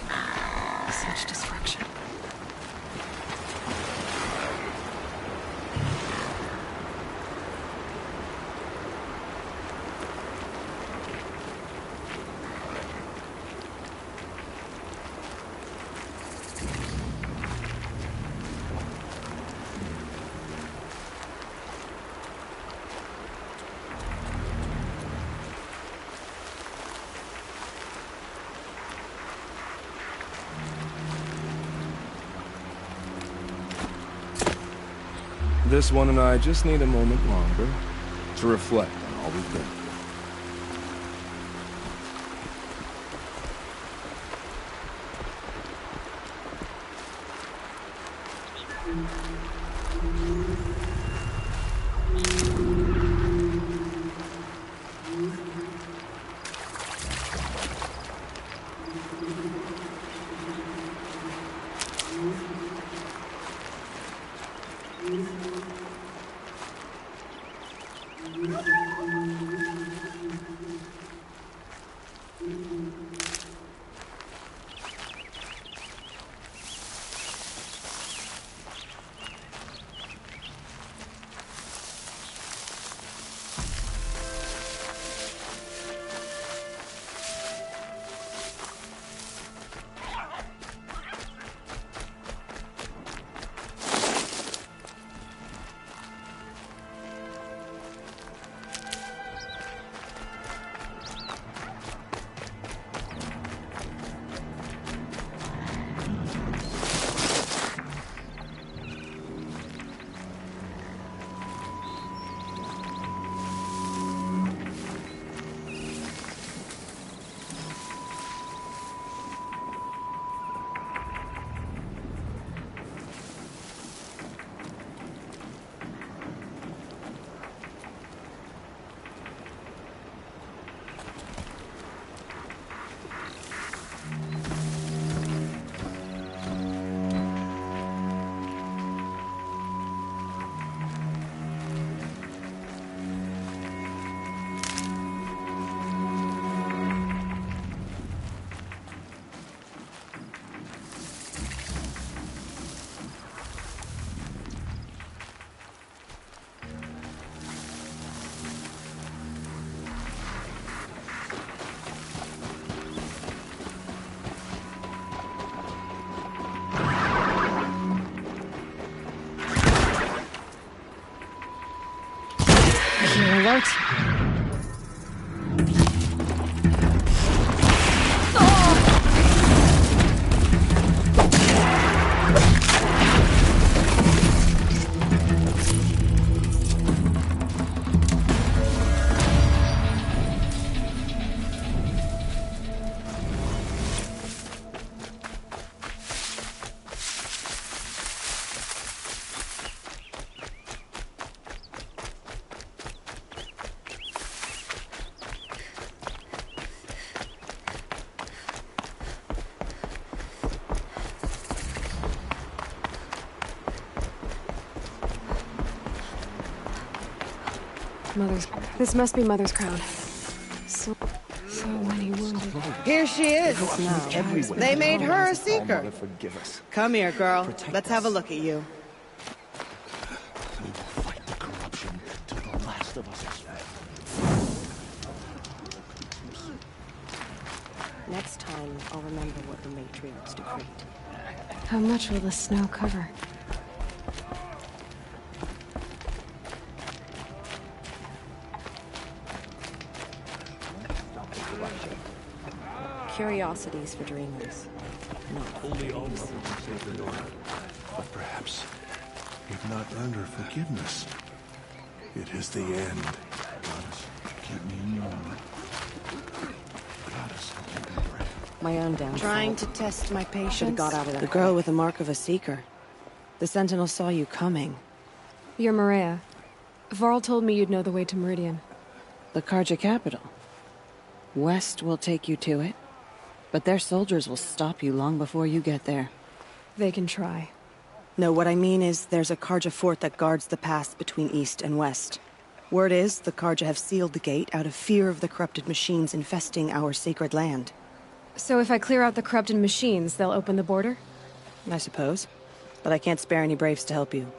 Such destruction. This one and I just need a moment longer to reflect on all we've been through. out. This must be Mother's crown. So many wounded. Here she is now. They made her a seeker. Come here, girl. Let's have a look at you. We will fight the corruption till the last of us is left. Next time, I'll remember what the matriarchs decreed. How much will the snow cover? Curiosities for dreamers. Not only all mother can save the daughter. But perhaps we've not earned her forgiveness. It is the end. Goddess, keep me in your armor. Goddess, keep me brave. My own downfall. Trying to test my patience? Should have got out of that. The girl with the mark of a seeker. The Sentinel saw you coming. You're Maria. Varl told me you'd know the way to Meridian. The Karja capital. West will take you to it, but their soldiers will stop you long before you get there. They can try. No, what I mean is there's a Karja fort that guards the pass between east and west. Word is the Karja have sealed the gate out of fear of the corrupted machines infesting our sacred land. So if I clear out the corrupted machines, they'll open the border? I suppose. But I can't spare any braves to help you.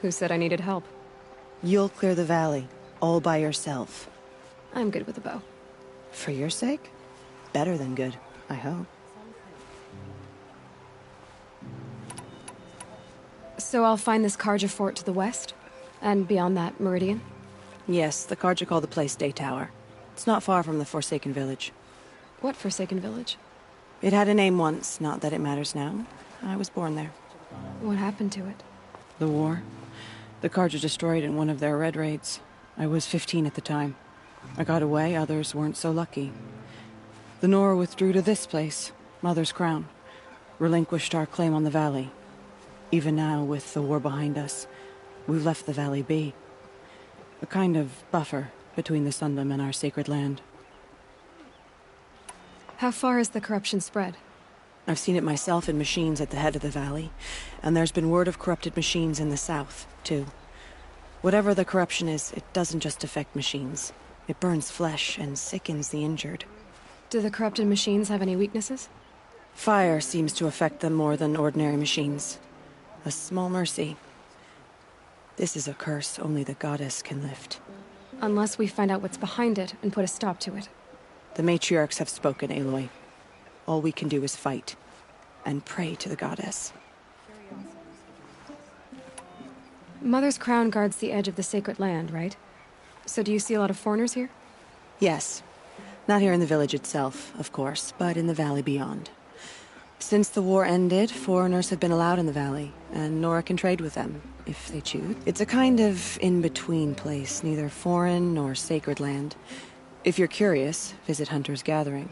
Who said I needed help? You'll clear the valley, all by yourself. I'm good with a bow. For your sake? Better than good, I hope. So I'll find this Karja fort to the west? And beyond that, Meridian? Yes, the Karja call the place Day Tower. It's not far from the Forsaken Village. What Forsaken Village? It had a name once, not that it matters now. I was born there. What happened to it? The war. The Karja destroyed in one of their red raids. I was 15 at the time. I got away, others weren't so lucky. The Nora withdrew to this place, Mother's Crown. Relinquished our claim on the valley. Even now, with the war behind us, we've left the valley be. A kind of buffer between the Sundom and our sacred land. How far has the corruption spread? I've seen it myself in machines at the head of the valley, and there's been word of corrupted machines in the south, too. Whatever the corruption is, it doesn't just affect machines. It burns flesh and sickens the injured. Do the corrupted machines have any weaknesses? Fire seems to affect them more than ordinary machines. A small mercy. This is a curse only the goddess can lift. Unless we find out what's behind it and put a stop to it. The matriarchs have spoken, Aloy. All we can do is fight. And pray to the goddess. Mother's crown guards the edge of the sacred land, right? So do you see a lot of foreigners here? Yes. Not here in the village itself, of course, but in the valley beyond. Since the war ended, foreigners have been allowed in the valley, and Nora can trade with them, if they choose. It's a kind of in-between place, neither foreign nor sacred land. If you're curious, visit Hunter's Gathering.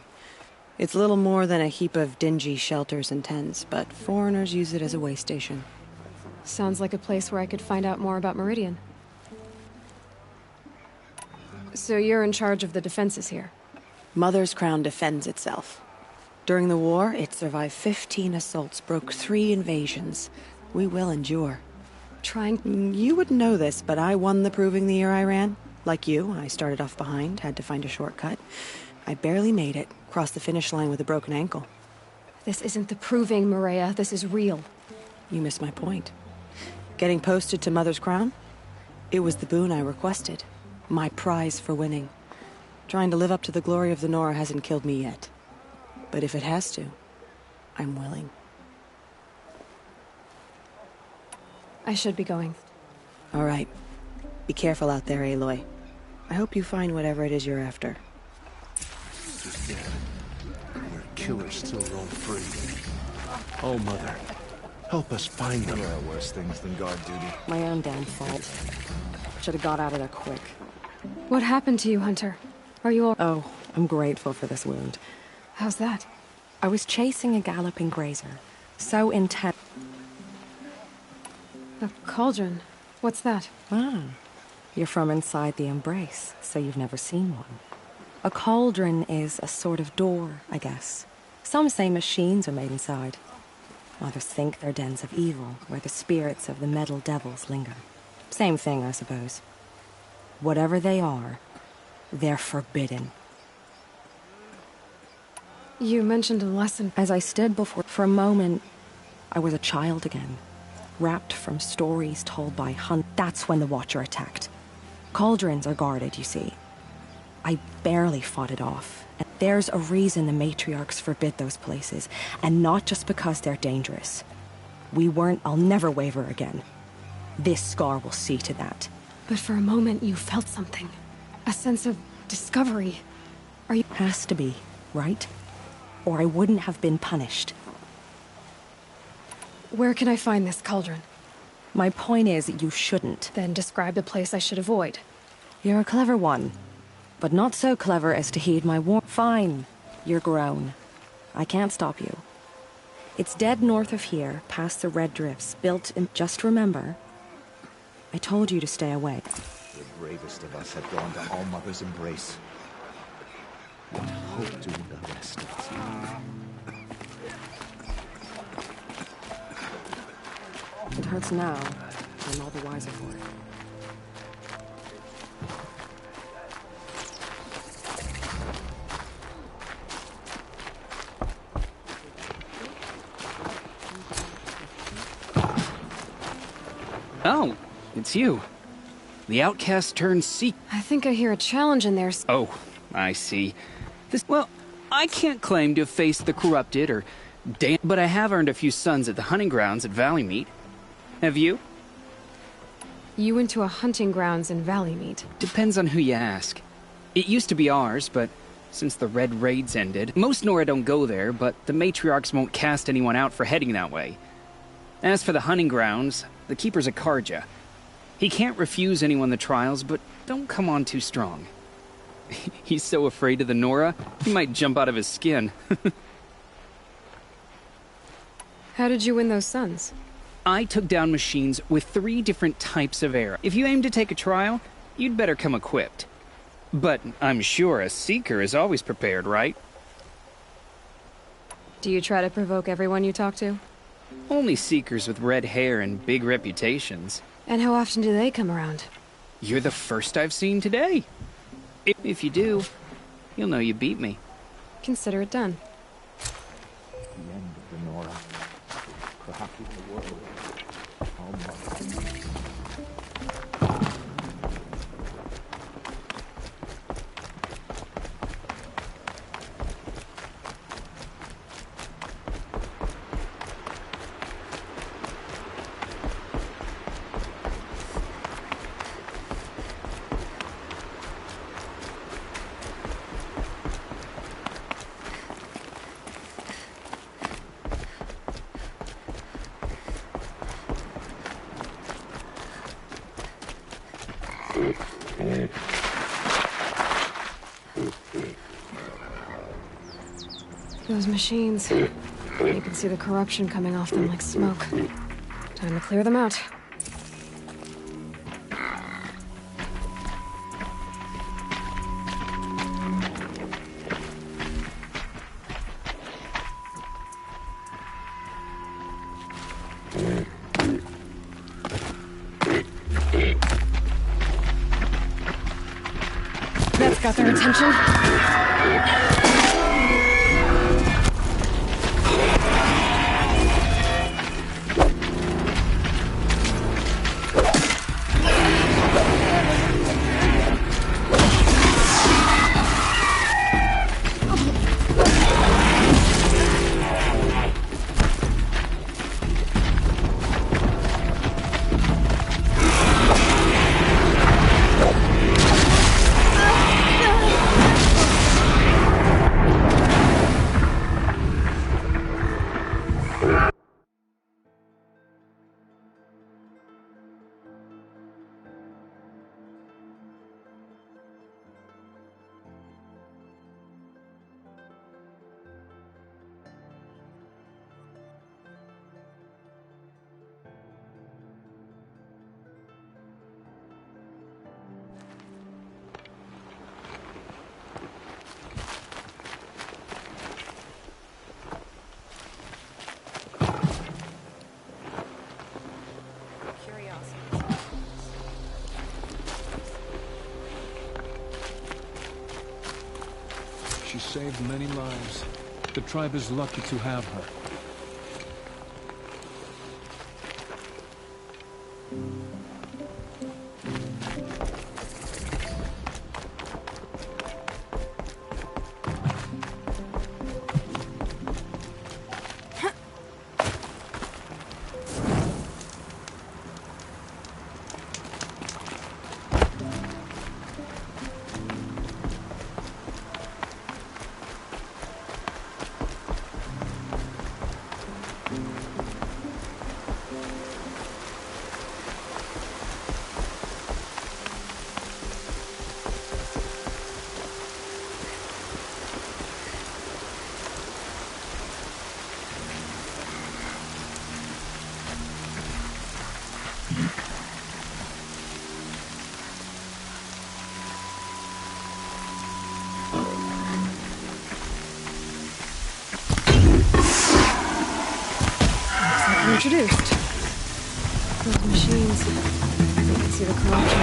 It's little more than a heap of dingy shelters and tents, but foreigners use it as a way station. Sounds like a place where I could find out more about Meridian. So you're in charge of the defenses here? Mother's Crown defends itself. During the war, it survived 15 assaults, broke 3 invasions. We will endure. You wouldn't know this, but I won the proving the year I ran. Like you, I started off behind, had to find a shortcut. I barely made it, crossed the finish line with a broken ankle. This isn't the proving, Maria. This is real. You missed my point. Getting posted to Mother's Crown? It was the boon I requested. My prize for winning. Trying to live up to the glory of the Nora hasn't killed me yet. But if it has to, I'm willing. I should be going. All right. Be careful out there, Aloy. I hope you find whatever it is you're after. Just dead. Where killers still roam free. Oh, Mother. Help us find them. There are worse things than guard duty. My own damn fault. Should have got out of there quick. What happened to you, Hunter? Are you all... Oh, I'm grateful for this wound. How's that? I was chasing a galloping grazer. So intense. A cauldron. What's that? Ah. You're from inside the Embrace, so you've never seen one. A cauldron is a sort of door, I guess. Some say machines are made inside. Others think they're dens of evil, where the spirits of the metal devils linger. Same thing, I suppose. Whatever they are, they're forbidden. You mentioned a lesson. As I stood before, for a moment, I was a child again. Wrapped from stories told by Hunt. That's when the Watcher attacked. Cauldrons are guarded, you see. I barely fought it off. And there's a reason the matriarchs forbid those places, and not just because they're dangerous. I'll never waver again. This scar will see to that. But for a moment you felt something. A sense of discovery. Are you... Has to be, right? Or I wouldn't have been punished. Where can I find this cauldron? My point is, you shouldn't. Then describe the place I should avoid. You're a clever one. But not so clever as to heed my warning. Fine. You're grown. I can't stop you. It's dead north of here, past the red drifts, built in... Just remember, I told you to stay away. The bravest of us have gone to All Mother's embrace. What hope do the rest of us have? It hurts now. I'm all the wiser for it. Oh, it's you. The outcast turned seek. I think I hear a challenge in there. Oh, I see. Well, I can't claim to have faced the corrupted or but I have earned a few sons at the hunting grounds at Valleymeet. Have you? You went to a hunting grounds in Valleymeet. Depends on who you ask. It used to be ours, but since the Red Raids ended, most Nora don't go there, but the matriarchs won't cast anyone out for heading that way. As for the hunting grounds, the keeper's a Karja. He can't refuse anyone the trials, but don't come on too strong. He's so afraid of the Nora, he might jump out of his skin. How did you win those sons? I took down machines with 3 different types of arrow. If you aim to take a trial, you'd better come equipped. But I'm sure a Seeker is always prepared, right? Do you try to provoke everyone you talk to? Only Seekers with red hair and big reputations. And how often do they come around? You're the first I've seen today. If you do, you'll know you beat me. Consider it done. The end of the Nora. Cracking the world. All Mother. Those machines. You can see the corruption coming off them like smoke. Time to clear them out. That's got their attention. She saved many lives. The tribe is lucky to have her. Introduced. Those machines. I can see the corruption.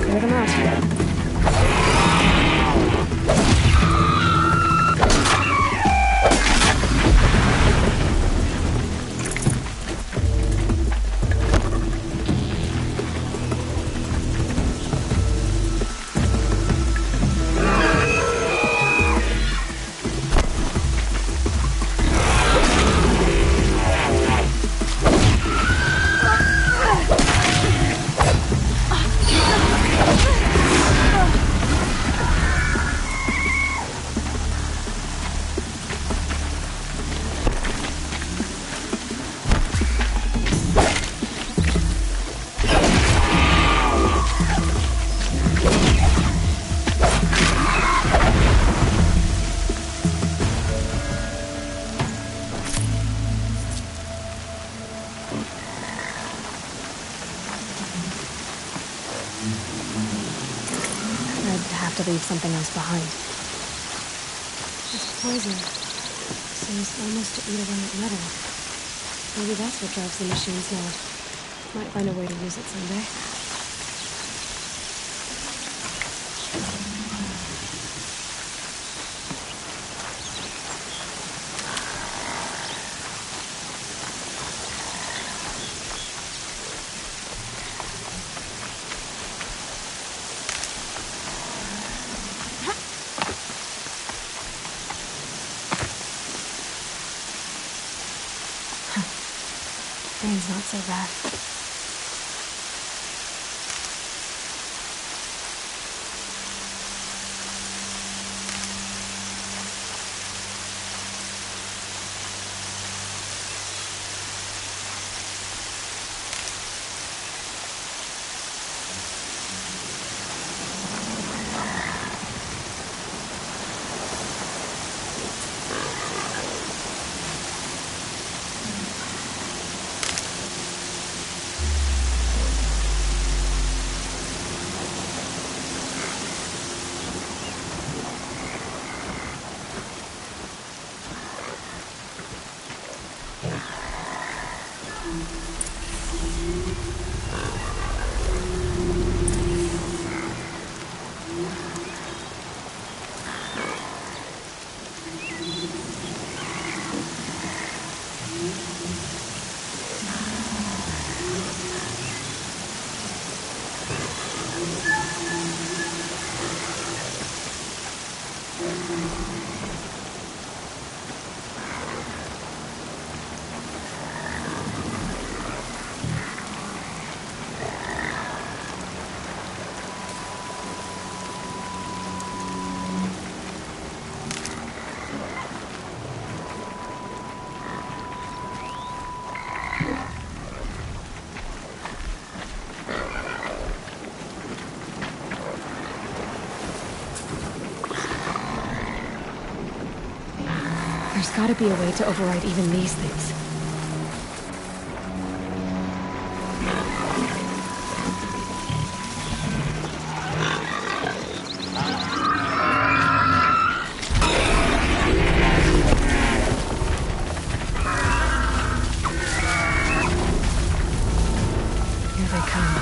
Clear them out. To leave something else behind. It's poison. Seems almost to eat away at metal. Maybe that's what drives the machines now. Might find a way to use it someday. Rain's not so bad. There's gotta be a way to override even these things. Here they come.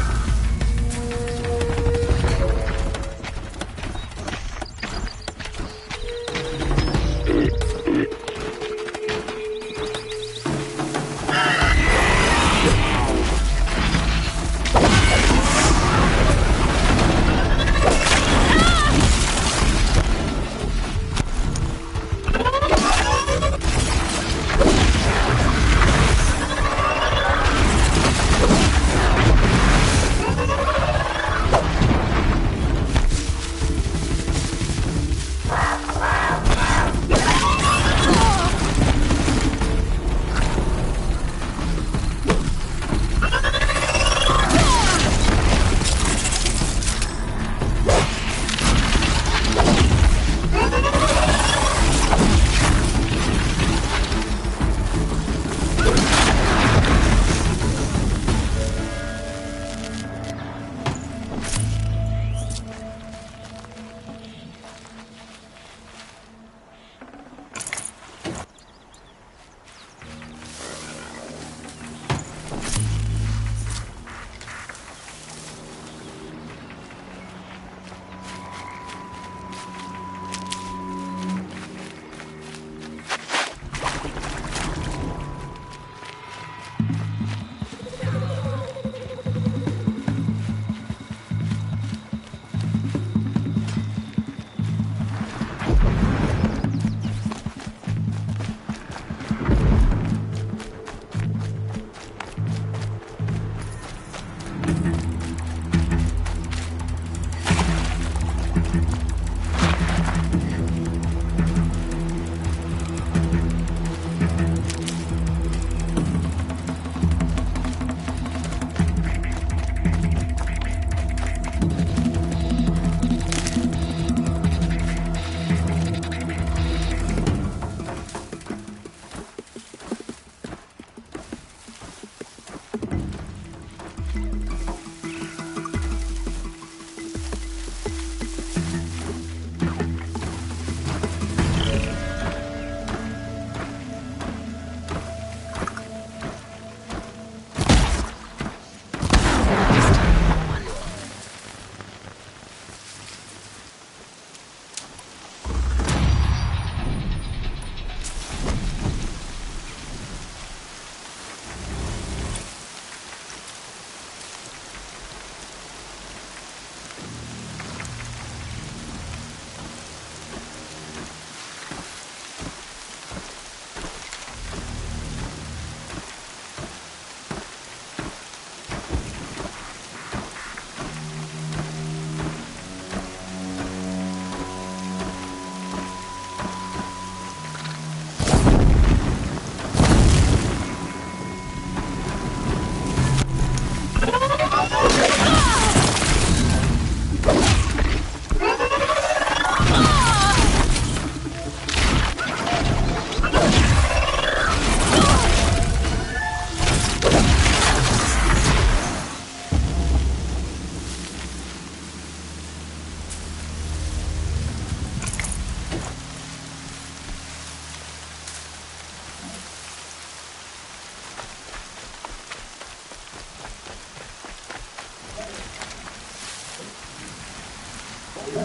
Keep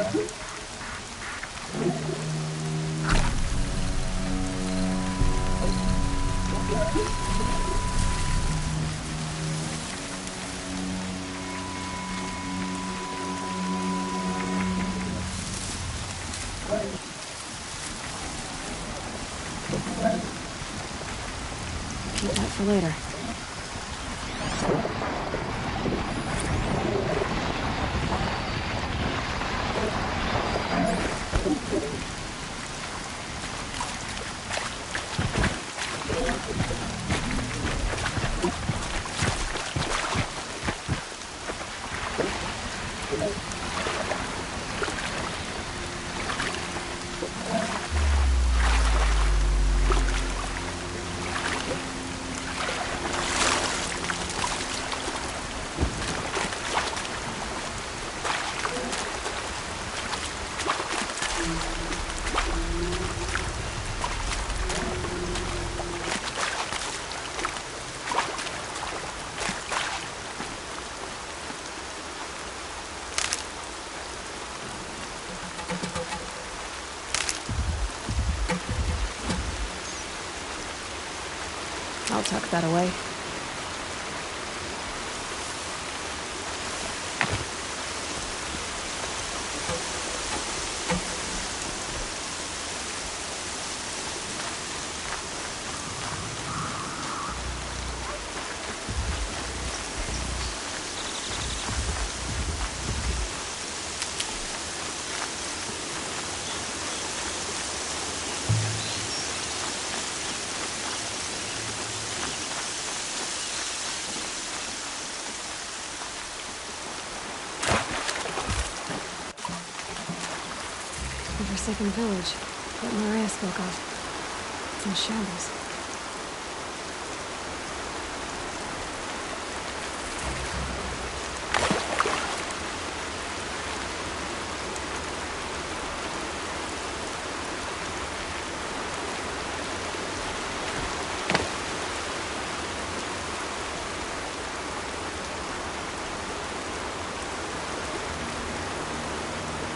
that for later. I'll tuck that away. Forsaken village that Maria spoke of. It's in shambles.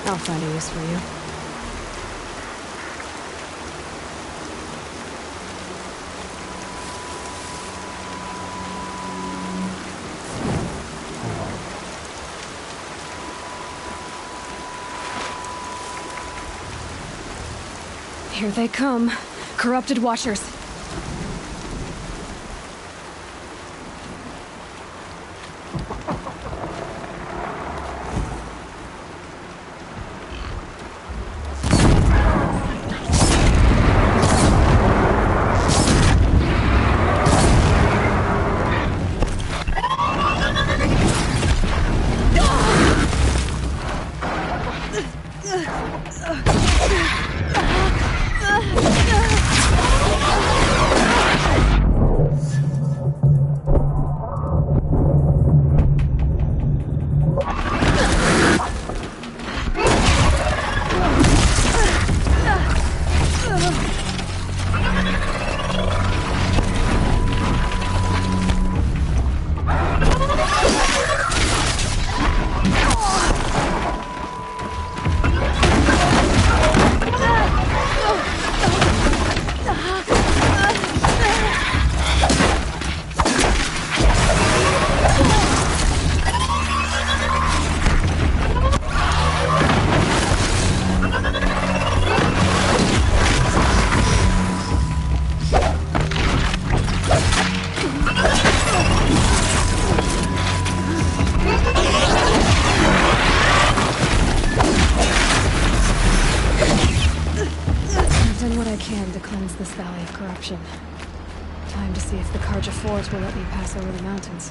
I'll find a use for you. Here they come. Corrupted Watchers. This valley of corruption. Time to see if the Karja Fort will let me pass over the mountains.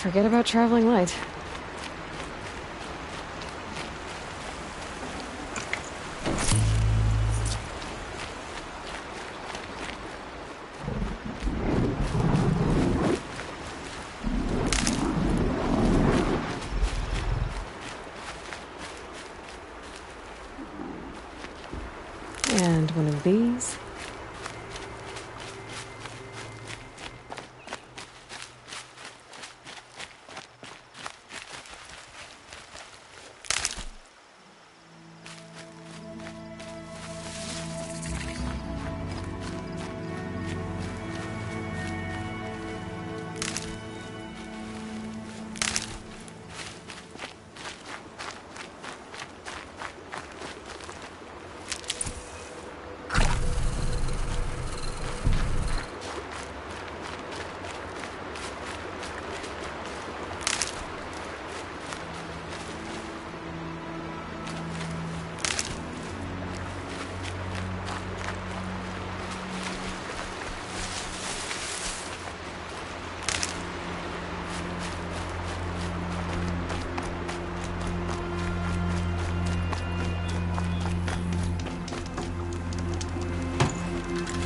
Forget about traveling light. And one of these.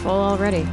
Full already.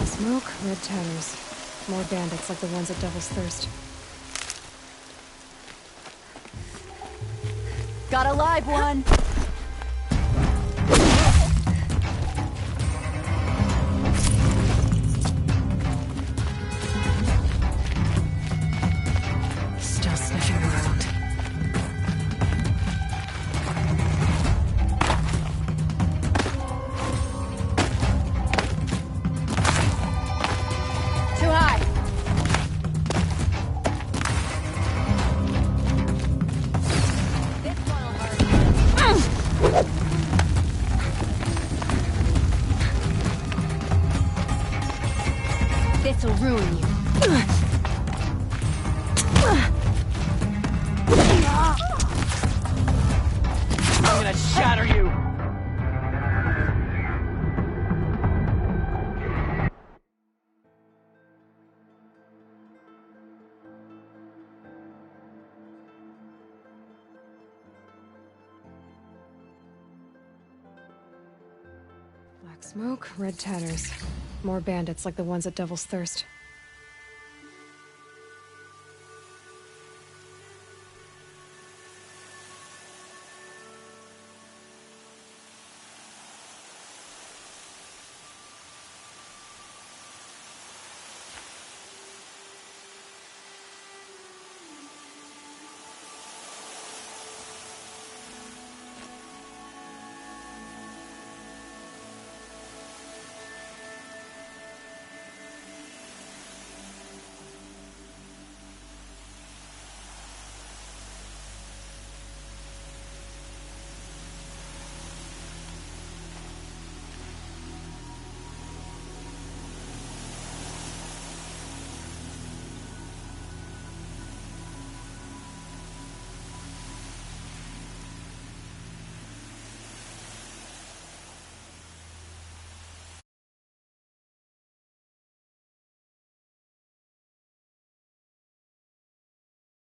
Smoke, red tatters. More bandits like the ones at Devil's Thirst. Got a live one! Still sniffing around. Too high! This'll ruin you. I'm gonna shatter you! Black smoke, red tatters. More bandits like the ones at Devil's Thirst.